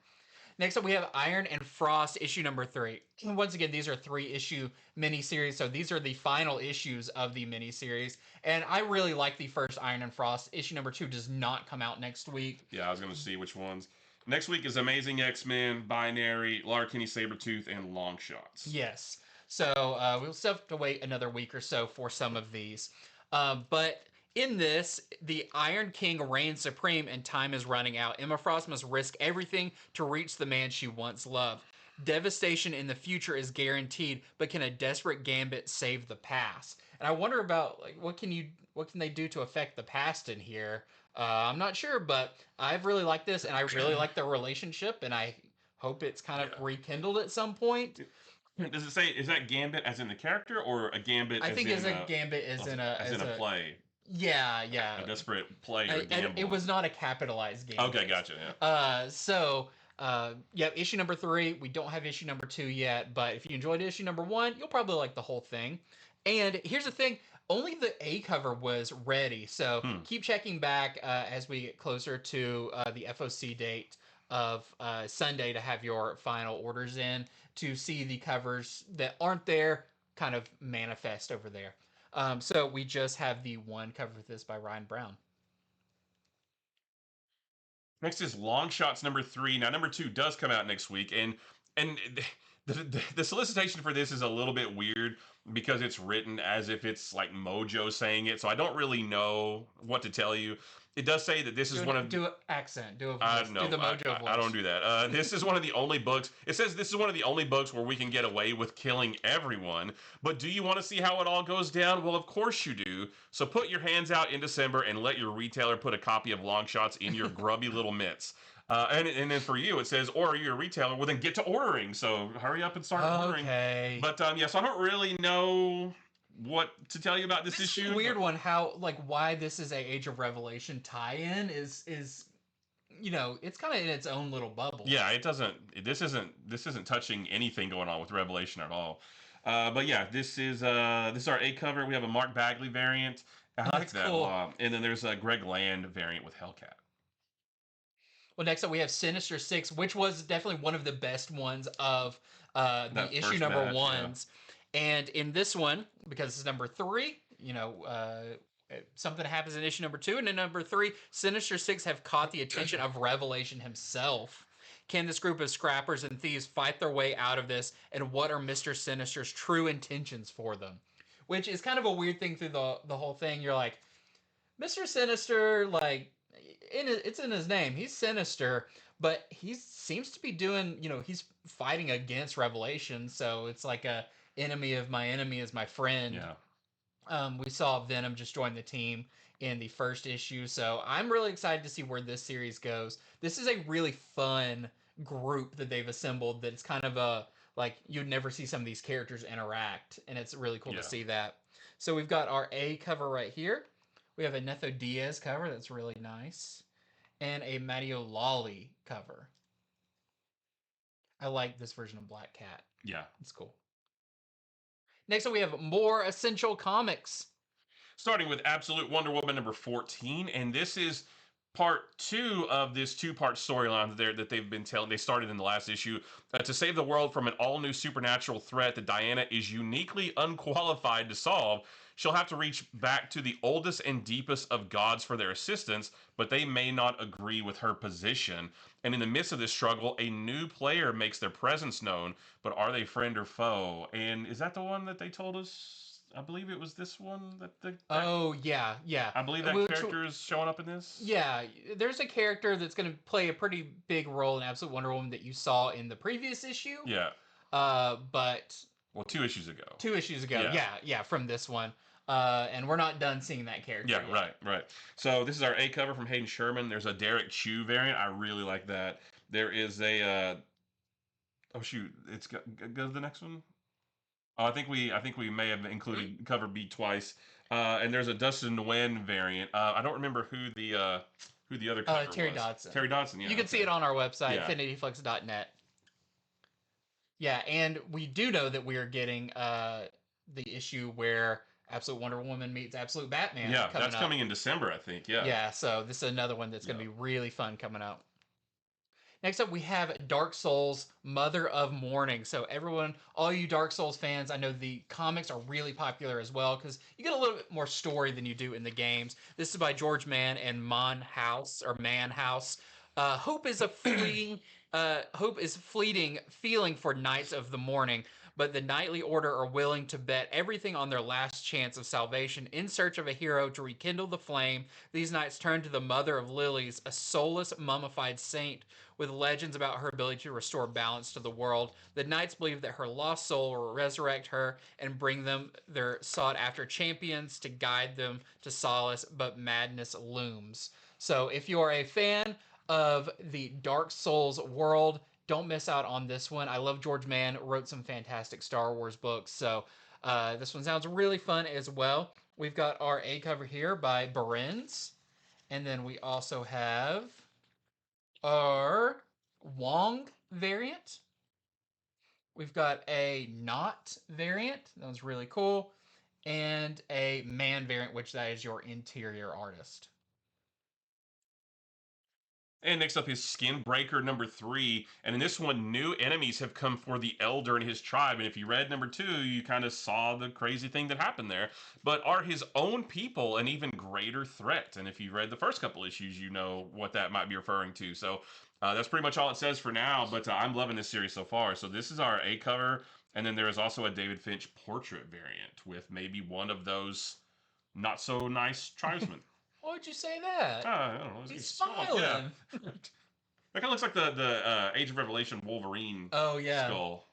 Next up, we have Iron and Frost, issue number 3. And once again, these are 3-issue miniseries, so these are the final issues of the miniseries. And I really like the first Iron and Frost. Issue number 2 does not come out next week. Yeah, I was going to see which ones. Next week is Amazing X-Men, Binary, Larkeny Sabretooth, and Longshots. Yes. So we'll still have to wait another week or so for some of these. But in this, the Iron King reigns supreme and time is running out. Emma Frost must risk everything to reach the man she once loved. Devastation in the future is guaranteed, but can a desperate Gambit save the past? And I wonder about like what can they do to affect the past in here? I'm not sure, but I've really liked this, and I really like their relationship, and I hope it's kind of rekindled at some point. Does it say, is that Gambit as in the character, or a Gambit I as think in as a Gambit as in a play? Yeah, yeah. A desperate play or gamble. It was not a capitalized game. Okay, gotcha. Yeah. Yeah, issue number 3. We don't have issue number 2 yet, but if you enjoyed issue number 1, you'll probably like the whole thing. And here's the thing. Only the A cover was ready, so keep checking back as we get closer to the FOC date of Sunday to have your final orders in to see the covers that aren't there kind of manifest over there. So we just have the one cover for this by Ryan Brown. Next is Longshots number 3. Now number 2 does come out next week, and the solicitation for this is a little bit weird because it's written as if it's like Mojo saying it, so I don't really know what to tell you. It does say that this is one of... Do an accent. Do a voice. No, do the Mojo voice. I don't do that. This is one of the only books... It says this is one of the only books where we can get away with killing everyone. But do you want to see how it all goes down? Well, of course you do. So put your hands out in December and let your retailer put a copy of Longshots in your grubby little mitts. And then for you, it says, or are you a retailer? Well, then get to ordering. So hurry up and start ordering. Okay. But yeah, so I don't really know what to tell you about this issue. Weird one. How why this is a Age of Revelation tie-in is it's kind of in its own little bubble. Yeah, it doesn't. This isn't touching anything going on with Revelation at all. But yeah, this is our A cover. We have a Mark Bagley variant. I like that. Cool. And then there's a Greg Land variant with Hellcat. Well, next up we have Sinister 6, which was definitely one of the best ones of the issue number ones. Yeah. And in this one, because it's number 3, something happens in issue number 2, and in number 3, Sinister 6 have caught the attention of Revelation himself. Can this group of scrappers and thieves fight their way out of this, and what are Mr. Sinister's true intentions for them? Which is kind of a weird thing through the whole thing. You're like, Mr. Sinister, like... it's in his name. He's sinister, but he seems to be doing, he's fighting against Revelation. So it's like a enemy of my enemy is my friend. Yeah. We saw Venom just join the team in the first issue. So I'm really excited to see where this series goes. This is a really fun group that they've assembled that's kind of you'd never see some of these characters interact. And it's really cool to see that. So we've got our A cover right here. We have a Netho Diaz cover that's really nice. And a Matteo Lolly cover. I like this version of Black Cat. Yeah. It's cool. Next up, we have more Essential Comics. Starting with Absolute Wonder Woman number 14. And this is part 2 of this 2-part storyline that they've been telling. They started in the last issue. To save the world from an all-new supernatural threat that Diana is uniquely unqualified to solve, she'll have to reach back to the oldest and deepest of gods for their assistance, but they may not agree with her position. And in the midst of this struggle, a new player makes their presence known, but are they friend or foe? And is that the one that they told us? I believe it was this one Oh, yeah. I believe that character is showing up in this. Yeah, there's a character that's going to play a pretty big role in Absolute Wonder Woman that you saw in the previous issue. Yeah. But... Well, 2 issues ago. 2 issues ago, yeah, from this one. And we're not done seeing that character yet. Right. So this is our A cover from Hayden Sherman. There's a Derek Chu variant. I really like that. There is a... oh, shoot. It's go to the next one. Oh, I think we may have included cover B twice. And there's a Dustin Nguyen variant. I don't remember who the Who the other cover Terry was? Dodson. Terry Dodson, yeah. You can see it on our website, Yeah. infinityflix.net. Yeah, and we do know that we are getting the issue where Absolute Wonder Woman meets Absolute Batman. Yeah, that's coming in December, I think. Yeah. Yeah, so this is another one that's going to be really fun coming out. Next up, we have Dark Souls, Mother of Mourning. So everyone, all you Dark Souls fans, I know the comics are really popular as well because you get a little bit more story than you do in the games. This is by George Mann and Man House. Hope is fleeting feeling for Knights of the Morning, but the Knightly Order are willing to bet everything on their last chance of salvation. In search of a hero to rekindle the flame, these knights turn to the Mother of Lilies, a soulless, mummified saint with legends about her ability to restore balance to the world. The knights believe that her lost soul will resurrect her and bring them their sought-after champions to guide them to solace, but madness looms. So if you are a fan of the Dark Souls world, don't miss out on this one. I love George Mann, wrote some fantastic Star Wars books, so this one sounds really fun as well. We've got our A cover here by Berens, and then we also have our Wong variant. We've got a Knot variant, that was really cool, and a Man variant, which that is your interior artist. And next up is Skinbreaker number 3. And in this one, new enemies have come for the Elder and his tribe. And if you read number 2, you kind of saw the crazy thing that happened there. But are his own people an even greater threat? And if you read the first couple issues, you know what that might be referring to. So that's pretty much all it says for now. But I'm loving this series so far. So this is our A cover. And then there is also a David Finch portrait variant with maybe one of those not so nice tribesmen. Why would you say that? I don't know. He's smiling. Yeah. That kind of looks like the Age of Revelation Wolverine skull.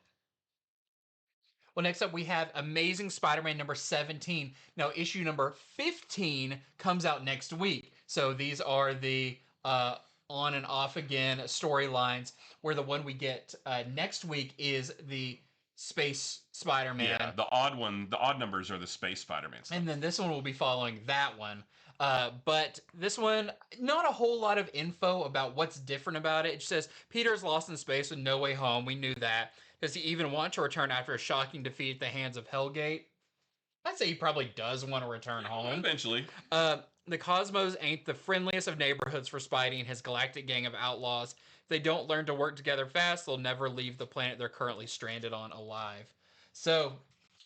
Well, next up we have Amazing Spider-Man number 17. Now, issue number 15 comes out next week. So these are the on and off again storylines, where the one we get next week is the Space Spider-Man. Yeah, the odd numbers are the Space Spider-Man stuff. And then this one will be following that one. But this one, not a whole lot of info about what's different about it. It just says, Peter's lost in space with no way home. We knew that. Does he even want to return after a shocking defeat at the hands of Hellgate? I'd say he probably does want to return home. Eventually. The cosmos ain't the friendliest of neighborhoods for Spidey and his galactic gang of outlaws. If they don't learn to work together fast, they'll never leave the planet they're currently stranded on alive. So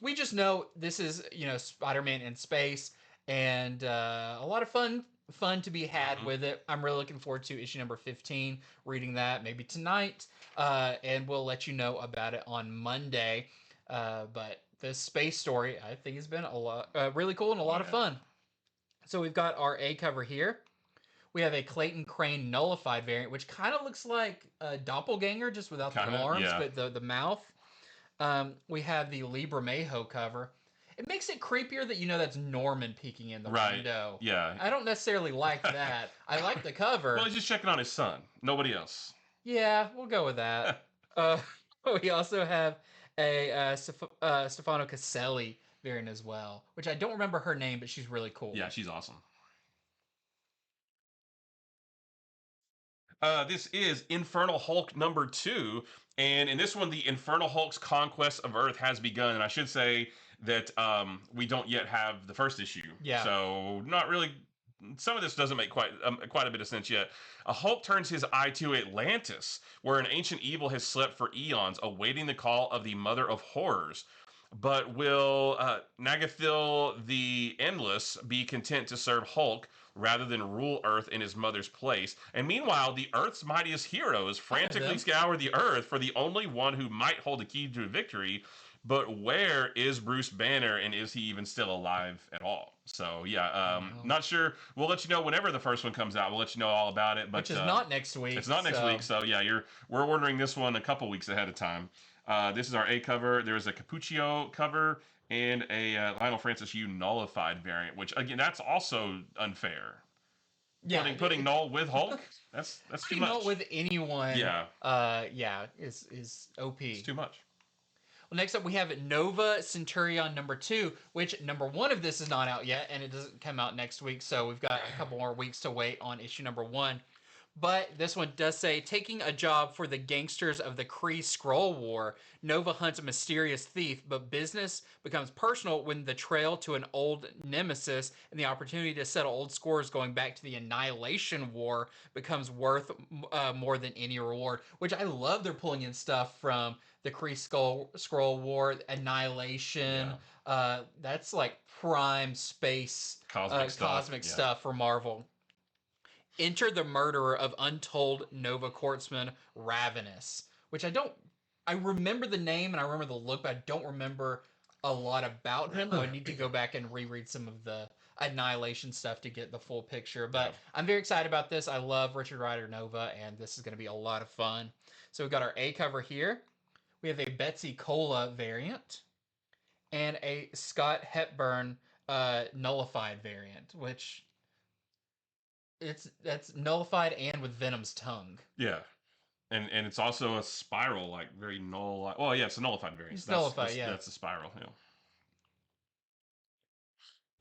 we just know this is, Spider-Man in space, and a lot of fun to be had with it. I'm really looking forward to issue number 15, reading that maybe tonight, and we'll let you know about it on Monday. But this space story, I think, has been a lot really cool and a lot of fun. So we've got our A cover here. We have a Clayton Crane nullified variant, which kind of looks like a doppelganger, just without the arms, but the mouth. We have the Libra Mayho cover. It makes it creepier that that's Norman peeking in the window. Yeah. I don't necessarily like that. I like the cover. Well, he's just checking on his son. Nobody else. Yeah, we'll go with that. We also have a Stefano Caselli variant as well, which I don't remember her name, but she's really cool. Yeah, she's awesome. This is Infernal Hulk number 2, and in this one, the Infernal Hulk's conquest of Earth has begun. And I should say that we don't yet have the first issue. Yeah. So not really. Some of this doesn't make quite a bit of sense yet. A Hulk turns his eye to Atlantis, where an ancient evil has slept for eons, awaiting the call of the Mother of Horrors. But will Nagathil the Endless be content to serve Hulk rather than rule Earth in his mother's place? And meanwhile, the Earth's mightiest heroes frantically scour the Earth for the only one who might hold the key to victory. But where is Bruce Banner, and is he even still alive at all? So, yeah, not sure. We'll let you know whenever the first one comes out. We'll let you know all about it. But, which is not next week. It's not next week, so yeah, we're ordering this one a couple weeks ahead of time. This is our A cover. There's a Capuccio cover and a Lionel Francis Yu nullified variant, which, again, that's also unfair. Yeah, putting Null with Hulk, that's too much. Null with anyone, is OP. It's too much. Well, Well, next up we have Nova Centurion number 2, which number 1 of this is not out yet, and it doesn't come out next week, so we've got a couple more weeks to wait on issue number 1. But this one does say, taking a job for the gangsters of the Kree Skrull War, Nova hunts a mysterious thief, but business becomes personal when the trail to an old nemesis and the opportunity to settle old scores going back to the Annihilation War becomes worth more than any reward. Which I love they're pulling in stuff from the Kree Skrull War, Annihilation. Yeah. That's like prime space Cosmic stuff for Marvel. Enter the murderer of untold Nova Quartzman Ravenous, which I remember the name and I remember the look, but I don't remember a lot about him. I would need to go back and reread some of the Annihilation stuff to get the full picture. But I'm very excited about this. I love Richard Rider Nova, and this is going to be a lot of fun. So we've got our A cover here. We have a Betsy Cola variant and a Scott Hepburn nullified variant, which that's nullified and with Venom's tongue. Yeah. And it's also a spiral, like very null. Well, yeah, it's a nullified variant. It's nullified, yeah. That's a spiral, yeah.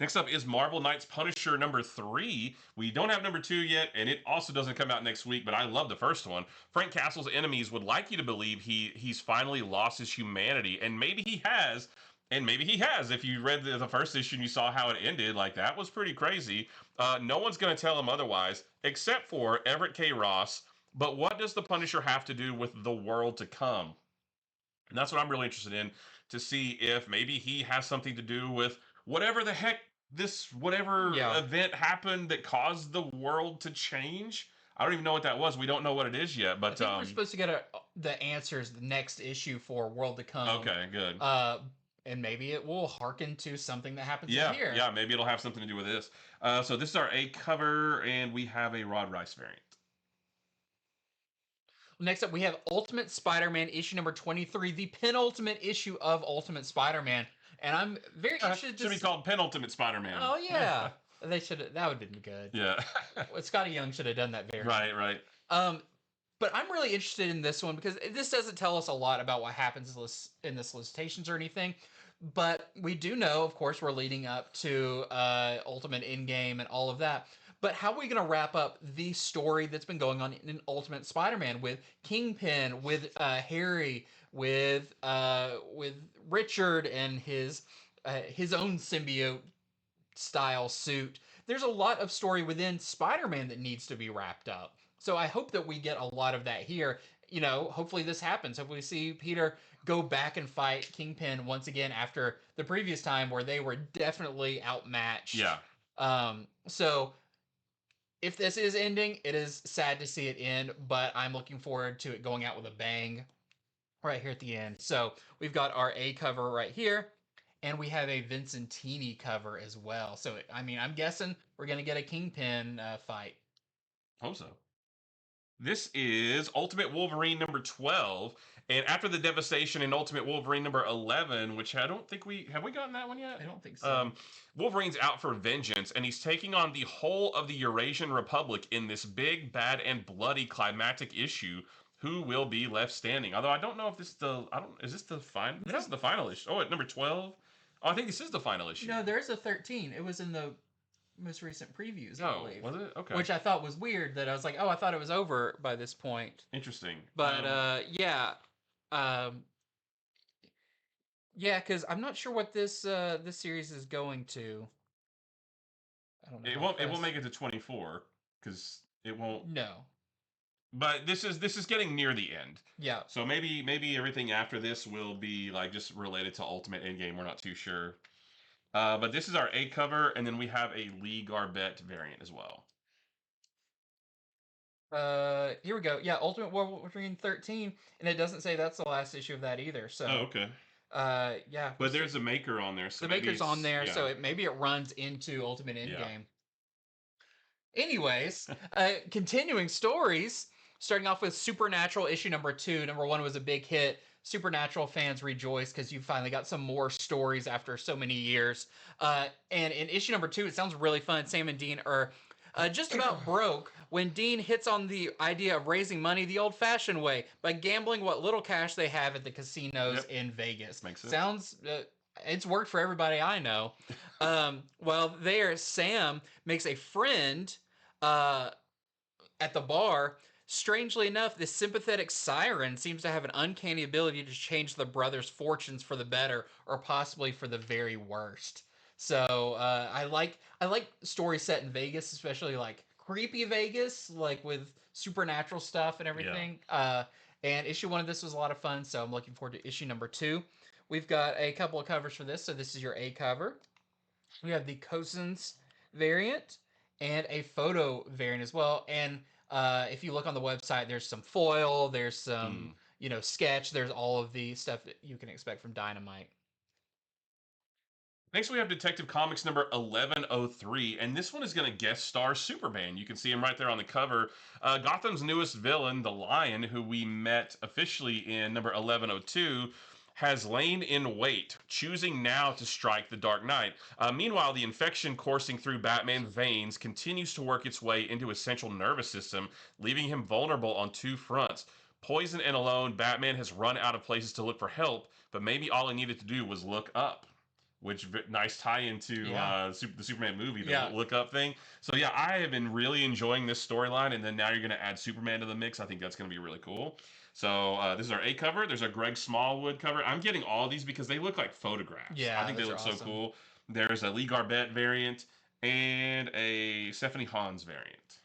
Next up is Marvel Knights Punisher number 3. We don't have number 2 yet, and it also doesn't come out next week, but I love the first one. Frank Castle's enemies would like you to believe he's finally lost his humanity, and maybe he has. And maybe he has. If you read the first issue and you saw how it ended, like, that was pretty crazy. No one's going to tell him otherwise, except for Everett K. Ross. But what does the Punisher have to do with the world to come? And that's what I'm really interested in, to see if maybe he has something to do with whatever the heck event happened that caused the world to change. I don't even know what that was. We don't know what it is yet. But I think we're supposed to get the answers the next issue for World to Come. Okay, good. And maybe it will harken to something that happens here. Yeah, maybe it'll have something to do with this. So this is our A cover, and we have a Rod Rice variant. Next up, we have Ultimate Spider-Man issue number 23, the penultimate issue of Ultimate Spider-Man. And I'm very interested. Should be called Penultimate Spider-Man. Oh yeah, they should. That would have been good. Yeah. Scotty Young should have done that variant. Right. But I'm really interested in this one because this doesn't tell us a lot about what happens in the solicitations or anything. But we do know, of course, we're leading up to Ultimate Endgame and all of that. But how are we going to wrap up the story that's been going on in Ultimate Spider-Man with Kingpin, with Harry, with Richard and his own symbiote style suit? There's a lot of story within Spider-Man that needs to be wrapped up. So I hope that we get a lot of that here. You know, hopefully this happens. Hopefully we see Peter go back and fight Kingpin once again after the previous time where they were definitely outmatched. Yeah. So if this is ending, it is sad to see it end, but I'm looking forward to it going out with a bang right here at the end. So we've got our A cover right here, and we have a Vincentini cover as well. So, I mean, I'm guessing we're going to get a Kingpin fight. Hope so. This is Ultimate Wolverine number 12. And after the devastation in Ultimate Wolverine number 11, which I don't think have we gotten that one yet? I don't think so. Wolverine's out for vengeance, and he's taking on the whole of the Eurasian Republic in this big, bad, and bloody climactic issue. Who will be left standing? Although I don't know if this is is this the final? This is the final issue. Oh, at number 12. Oh, I think this is the final issue. No, there's a 13. It was in the most recent previews, I believe. Was it? Okay. Which I thought was weird that I was like, oh, I thought it was over by this point. Interesting. But yeah. Yeah, because I'm not sure what this series is going to. I don't know. It won't make it to 24 because it won't. No. But this is getting near the end. Yeah. So maybe everything after this will be like just related to Ultimate Endgame. We're not too sure. But this is our A cover, and then we have a Lee Garbett variant as well. Here we go. Yeah, Ultimate Wolverine 13, and it doesn't say that's the last issue of that either. So. Oh, okay. Yeah. But there's a maker on there. So the maker's on there, so maybe it runs into Ultimate Endgame. Yeah. Anyways, continuing stories. Starting off with Supernatural issue number 2. Number 1 was a big hit. Supernatural fans rejoice because you finally got some more stories after so many years. And in issue number 2, it sounds really fun. Sam and Dean are just about broke when Dean hits on the idea of raising money the old-fashioned way by gambling what little cash they have at the casinos in Vegas. Makes sense. Sounds it's worked for everybody I know. Well, there Sam makes a friend at the bar. Strangely enough, this sympathetic siren seems to have an uncanny ability to change the brothers' fortunes for the better, or possibly for the very worst. So I like stories set in Vegas, especially like creepy Vegas, like with supernatural stuff and everything. And issue 1 of this was a lot of fun, so I'm looking forward to issue number 2. We've got a couple of covers for this. So this is your A cover. We have the Cousins variant and a photo variant as well. And if you look on the website, there's some foil, there's some sketch, there's all of the stuff that you can expect from Dynamite. Next, we have Detective Comics number 1103, and this one is going to guest star Superman. You can see him right there on the cover. Gotham's newest villain, the Lion, who we met officially in number 1102, has lain in wait, choosing now to strike the Dark Knight. Meanwhile, the infection coursing through Batman's veins continues to work its way into his central nervous system, leaving him vulnerable on 2 fronts. Poisoned and alone, Batman has run out of places to look for help, but maybe all he needed to do was look up. Which nice tie into the Superman movie, the look up thing. So yeah, I have been really enjoying this storyline, and then now you're going to add Superman to the mix. I think that's going to be really cool. So this is our A cover. There's a Greg Smallwood cover. I'm getting all these because they look like photographs. Yeah, I think they look so cool. There's a Lee Garbett variant and a Stephanie Hans variant.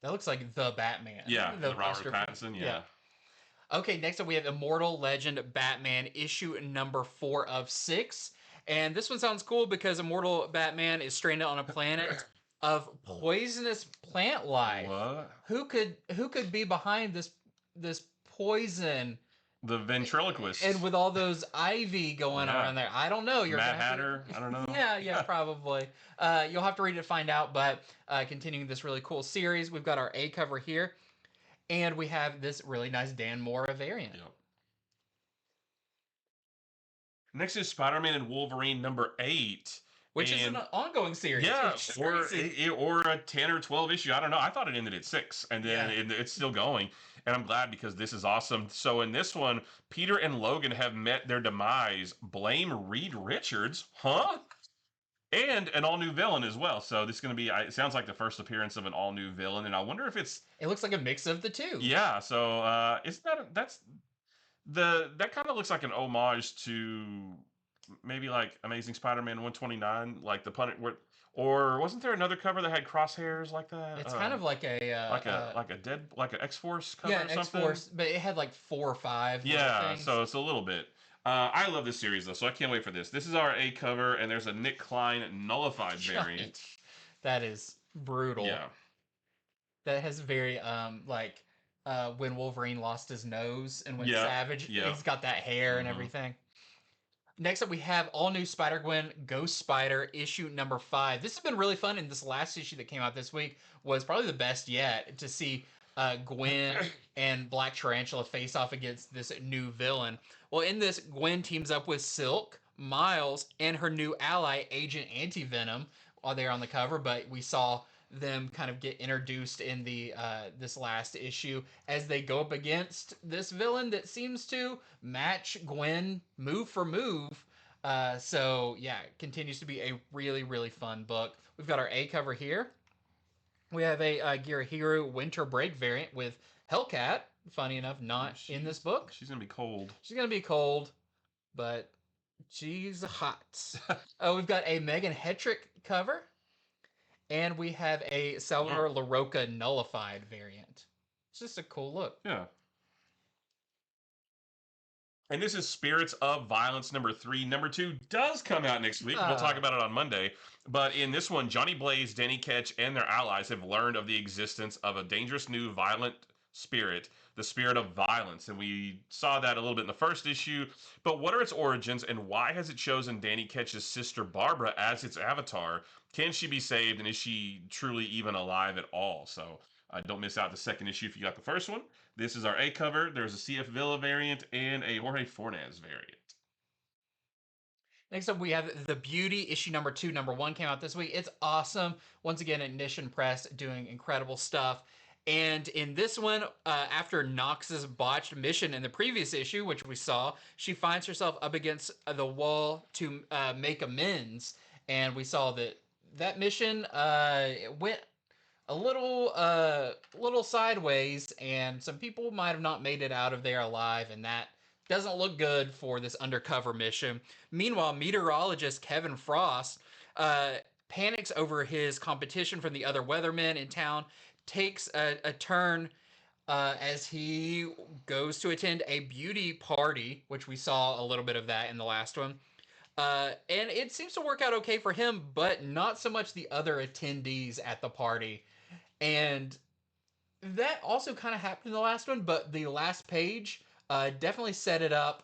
That looks like the Batman. Yeah, the Robert Pattinson. Yeah. Okay, next up we have Immortal Legend Batman issue number 4 of 6. And this one sounds cool because Immortal Batman is stranded on a planet of poisonous plant life. What? Who could be behind this poison? The ventriloquist. And with all those ivy going around there. I don't know. You're Mad Hatter? I don't know. Yeah, probably. You'll have to read it to find out, but continuing this really cool series, we've got our A cover here. And we have this really nice Dan Mora variant. Yep. Next is Spider-Man and Wolverine number 8. Which is an ongoing series. Yeah, or a 10 or 12 issue. I don't know. I thought it ended at 6, and then it's still going. And I'm glad because this is awesome. So in this one, Peter and Logan have met their demise. Blame Reed Richards? Huh? And an all-new villain as well. So this is going to be, it sounds like the first appearance of an all-new villain. And I wonder if it looks like a mix of the two. Yeah. So that kind of looks like an homage to maybe like Amazing Spider-Man 129, like the Punisher, or wasn't there another cover that had crosshairs like that? It's kind of like like an X-Force cover or something. X-Force, but it had like 4 or 5. Yeah, so it's a little bit. I love this series though, so I can't wait for this. This is our A cover, and there's a Nick Klein nullified variant. That is brutal. Yeah. That has very when Wolverine lost his nose and went savage. He's got that hair and everything. Next up, we have all new Spider-Gwen Ghost Spider issue number 5. This has been really fun, and this last issue that came out this week was probably the best yet to see Gwen and Black Tarantula face off against this new villain. Well, in this, Gwen teams up with Silk, Miles, and her new ally, Agent Anti-Venom, while they're on the cover, but we saw them kind of get introduced in the this last issue as they go up against this villain that seems to match Gwen move for move. So yeah, it continues to be a really, really fun book. We've got our A cover here. We have a Girahiru Winter Break variant with Hellcat. Funny enough, not in this book. She's gonna be cold. She's gonna be cold, but she's hot. We've got a Megan Hetrick cover. And we have a Salvador LaRocca nullified variant. It's just a cool look. Yeah. And this is Spirits of Violence number 3. Number 2 does come out next week. We'll talk about it on Monday. But in this one, Johnny Blaze, Danny Ketch, and their allies have learned of the existence of a dangerous new violent spirit, the spirit of violence. And we saw that a little bit in the first issue. But what are its origins, and why has it chosen Danny Ketch's sister Barbara as its avatar? Can she be saved, and is she truly even alive at all? So don't miss out the second issue if you got the first one. This is our A cover. There's a CF Villa variant and a Jorge Fornes variant. Next up, we have The Beauty, issue number 2. Number 1 came out this week. It's awesome. Once again, Ignition Press doing incredible stuff. And in this one, after Nox's botched mission in the previous issue, which we saw, she finds herself up against the wall to make amends. And we saw that mission went a little sideways, and some people might have not made it out of there alive, and that doesn't look good for this undercover mission. Meanwhile, meteorologist Kevin Frost panics over his competition from the other weathermen in town, takes a turn as he goes to attend a beauty party, which we saw a little bit of that in the last one. And it seems to work out okay for him, but not so much the other attendees at the party. And that also kind of happened in the last one, but the last page definitely set it up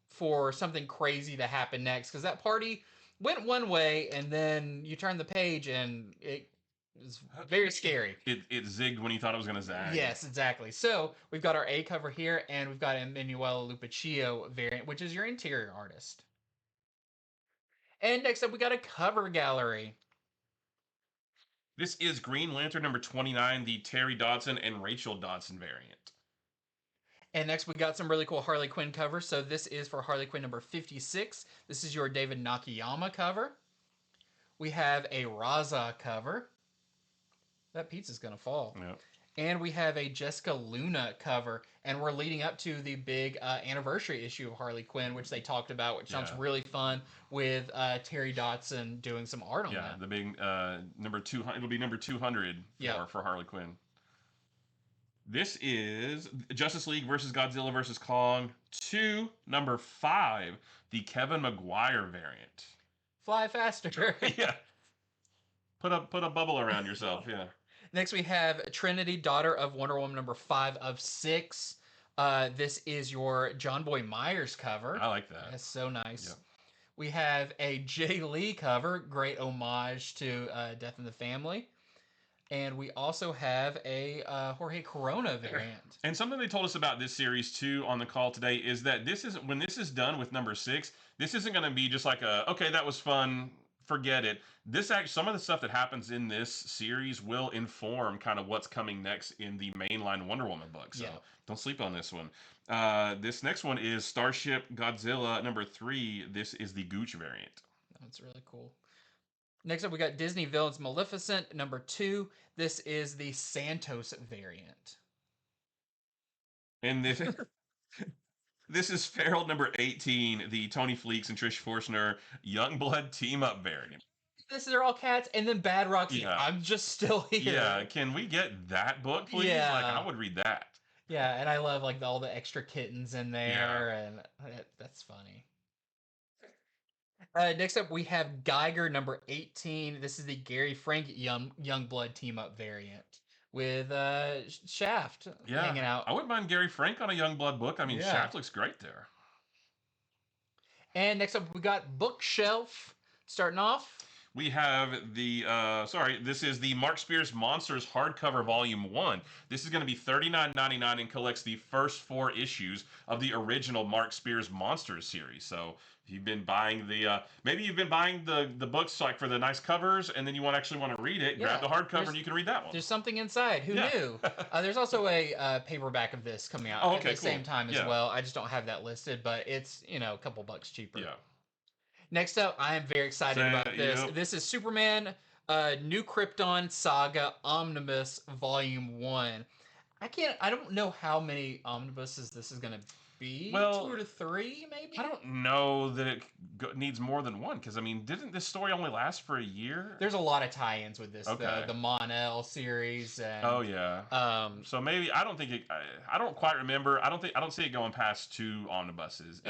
for something crazy to happen next, because that party went one way, and then you turn the page and it was very scary. It zigged when you thought it was going to zag. Yes, exactly. So we've got our A cover here, and we've got Emanuela Lupacchio variant, which is your interior artist. And next up, we got a cover gallery. This is Green Lantern number 29, the Terry Dodson and Rachel Dodson variant. And next, we got some really cool Harley Quinn covers. So this is for Harley Quinn number 56. This is your David Nakayama cover. We have a Raza cover. That pizza's going to fall. Yep. And we have a Jessica Luna cover. And we're leading up to the big anniversary issue of Harley Quinn, which they talked about, which sounds really fun, with Terry Dodson doing some art on that. Yeah, the big number 200. It'll be number 200 for Harley Quinn. This is Justice League versus Godzilla versus Kong 2, number 5, the Kevin Maguire variant. Fly faster. Yeah. Put a bubble around yourself, yeah. Next, we have Trinity, daughter of Wonder Woman, number 5 of 6. This is your John Boy Myers cover. I like that. That's so nice. Yep. We have a Jay Lee cover, great homage to Death in the Family. And we also have a Jorge Corona variant. And something they told us about this series too on the call today is that when this is done with number 6, this isn't going to be just like okay, that was fun, forget it. Some of the stuff that happens in this series will inform kind of what's coming next in the mainline Wonder Woman book. So don't sleep on this one. This next one is Starship Godzilla number 3. This is the Gooch variant. That's really cool. Next up, we got Disney Villains Maleficent number 2. This is the Santos variant. And this is Feral number 18, the Tony Fleeks and Trish Forstner Youngblood team-up variant. This is all cats, and then Bad Roxy. Yeah. I'm just still here. Yeah, can we get that book, please? Yeah. Like, I would read that. Yeah, and I love like all the extra kittens in there, and that's funny. Next up, we have Geiger number 18. This is the Gary Frank Youngblood team-up variant with Shaft hanging out. I wouldn't mind Gary Frank on a Youngblood book. I mean, Shaft looks great there. And next up, we got Bookshelf. Starting off, we have this is the Mark Spears Monsters hardcover volume 1. This is going to be $39.99 and collects the first 4 issues of the original Mark Spears Monsters series. So if you've been buying maybe you've been buying the books like for the nice covers, and then you actually want to read it, grab the hardcover and you can read that one. There's something inside. Who knew? There's also a paperback of this coming out at the same time as well. I just don't have that listed, but it's a couple bucks cheaper. Yeah. Next up, I am very excited about this. Yep. This is Superman New Krypton Saga Omnibus Volume 1. I don't know how many omnibuses this is going to be. Well, 2 or 3, maybe? I don't know that it needs more than one, because, I mean, didn't this story only last for a year? There's a lot of tie-ins with this. Okay. The Mon-El series. And, so maybe, I don't think I don't quite remember. I don't see it going past 2 omnibuses,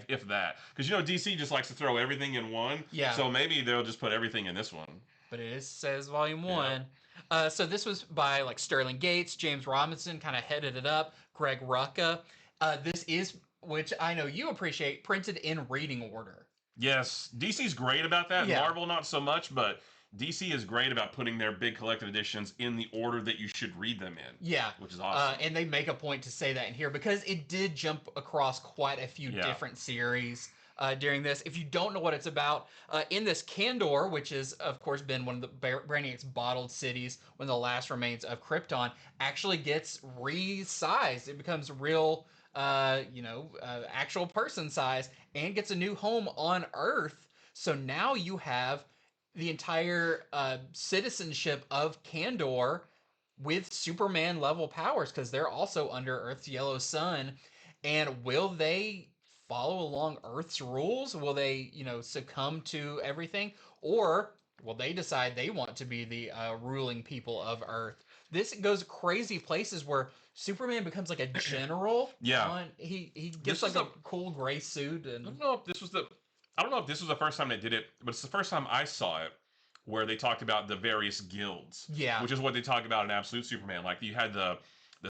if that. Because, DC just likes to throw everything in one. Yeah. So maybe they'll just put everything in this one. But it says Volume 1. So this was by Sterling Gates. James Robinson kind of headed it up. Greg Rucka. This is, which I know you appreciate, printed in reading order. Yes, DC's great about that. Yeah. Marvel not so much, but DC is great about putting their big collected editions in the order that you should read them in. Yeah. Which is awesome. And they make a point to say that in here because it did jump across quite a few different series. during this. If you don't know what it's about, in this Kandor, which is of course been one of the Brainiac's bottled cities, one of the last remains of Krypton, actually gets resized. It becomes real, actual person size, and gets a new home on Earth. So now you have the entire citizenship of Kandor with Superman level powers, because they're also under Earth's yellow sun. And will they follow along Earth's rules? Will they, succumb to everything? Or will they decide they want to be the ruling people of Earth? This goes crazy places where Superman becomes like a general. Yeah. He gets like a cool gray suit. And I don't know if this was the first time they did it, but it's the first time I saw it where they talked about the various guilds. Yeah. Which is what they talk about in Absolute Superman. Like you had the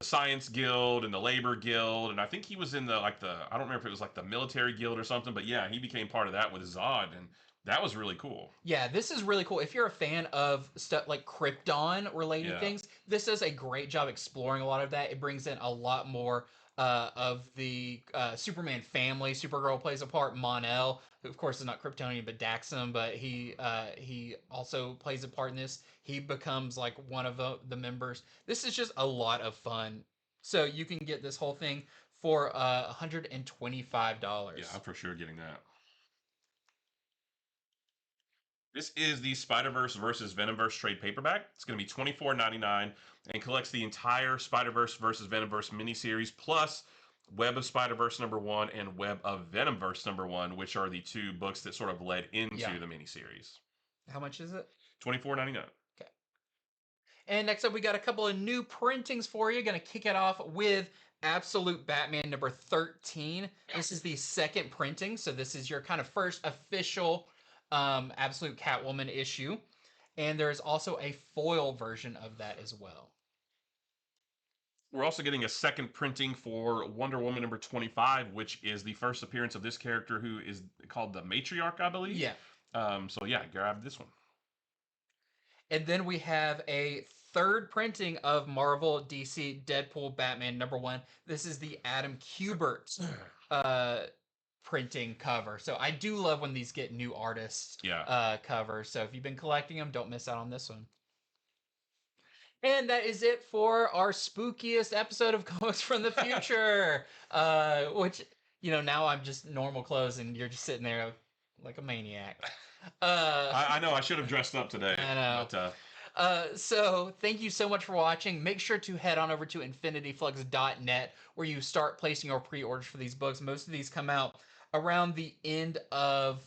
Science Guild and the Labor Guild, and I think he was in I don't remember if it was like the Military Guild or something, but yeah, he became part of that with Zod, and that was really cool. Yeah, this is really cool. If you're a fan of stuff like Krypton related things, this does a great job exploring a lot of that. It brings in a lot more of the Superman family. Supergirl plays a part. Mon-El, who of course is not Kryptonian but Daxam, but he also plays a part in this. He becomes like one of the members. This is just a lot of fun. So you can get this whole thing for $125. Yeah, I'm for sure getting that. This is the Spider-Verse versus Venomverse trade paperback. It's going to be $24.99 and collects the entire Spider-Verse versus Venomverse miniseries plus Web of Spider-Verse #1 and Web of Venomverse #1, which are the two books that sort of led into the miniseries. How much is it? $24.99. Okay. And next up, we got a couple of new printings for you. Going to kick it off with Absolute Batman #13. This is the second printing, so this is your kind of first official Absolute Catwoman issue, and there is also a foil version of that as well. We're also getting a second printing for Wonder Woman #25, which is the first appearance of this character, who is called the Matriarch, I believe. Yeah. So yeah, grab this one. And then we have a third printing of Marvel, DC, Deadpool, Batman #1. This is the Adam Kubert printing cover. So I do love when these get new artists covers. So if you've been collecting them, don't miss out on this one. And that is it for our spookiest episode of Comics from the Future. Which, now I'm just normal clothes and you're just sitting there like a maniac. I know I should have dressed up today. I know. But, so thank you so much for watching. Make sure to head on over to infinityflux.net where you start placing your pre-orders for these books. Most of these come out around the end of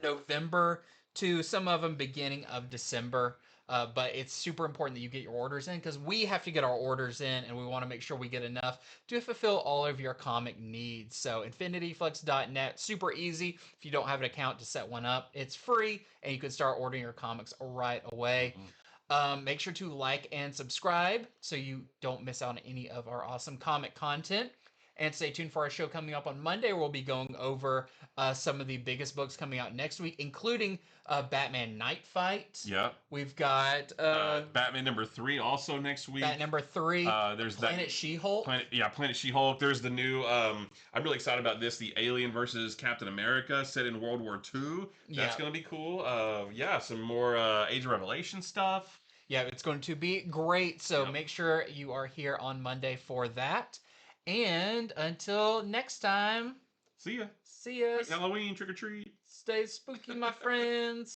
November to some of them beginning of December. But it's super important that you get your orders in, because we have to get our orders in and we want to make sure we get enough to fulfill all of your comic needs. So infinityflux.net, super easy. If you don't have an account to set one up, it's free and you can start ordering your comics right away. Make sure to like and subscribe so you don't miss out on any of our awesome comic content. And stay tuned for our show coming up on Monday, where we'll be going over some of the biggest books coming out next week, including Batman Night Fight. Yeah. We've got Batman #3 also next week. Batman #3. There's Planet She-Hulk. Planet She-Hulk. There's the new. I'm really excited about this. The Alien versus Captain America, set in World War II. That's gonna be cool. Some more Age of Revelation stuff. Yeah, it's going to be great. So make sure you are here on Monday for that. And until next time, see ya. See ya. Halloween, trick or treat. Stay spooky, my friends.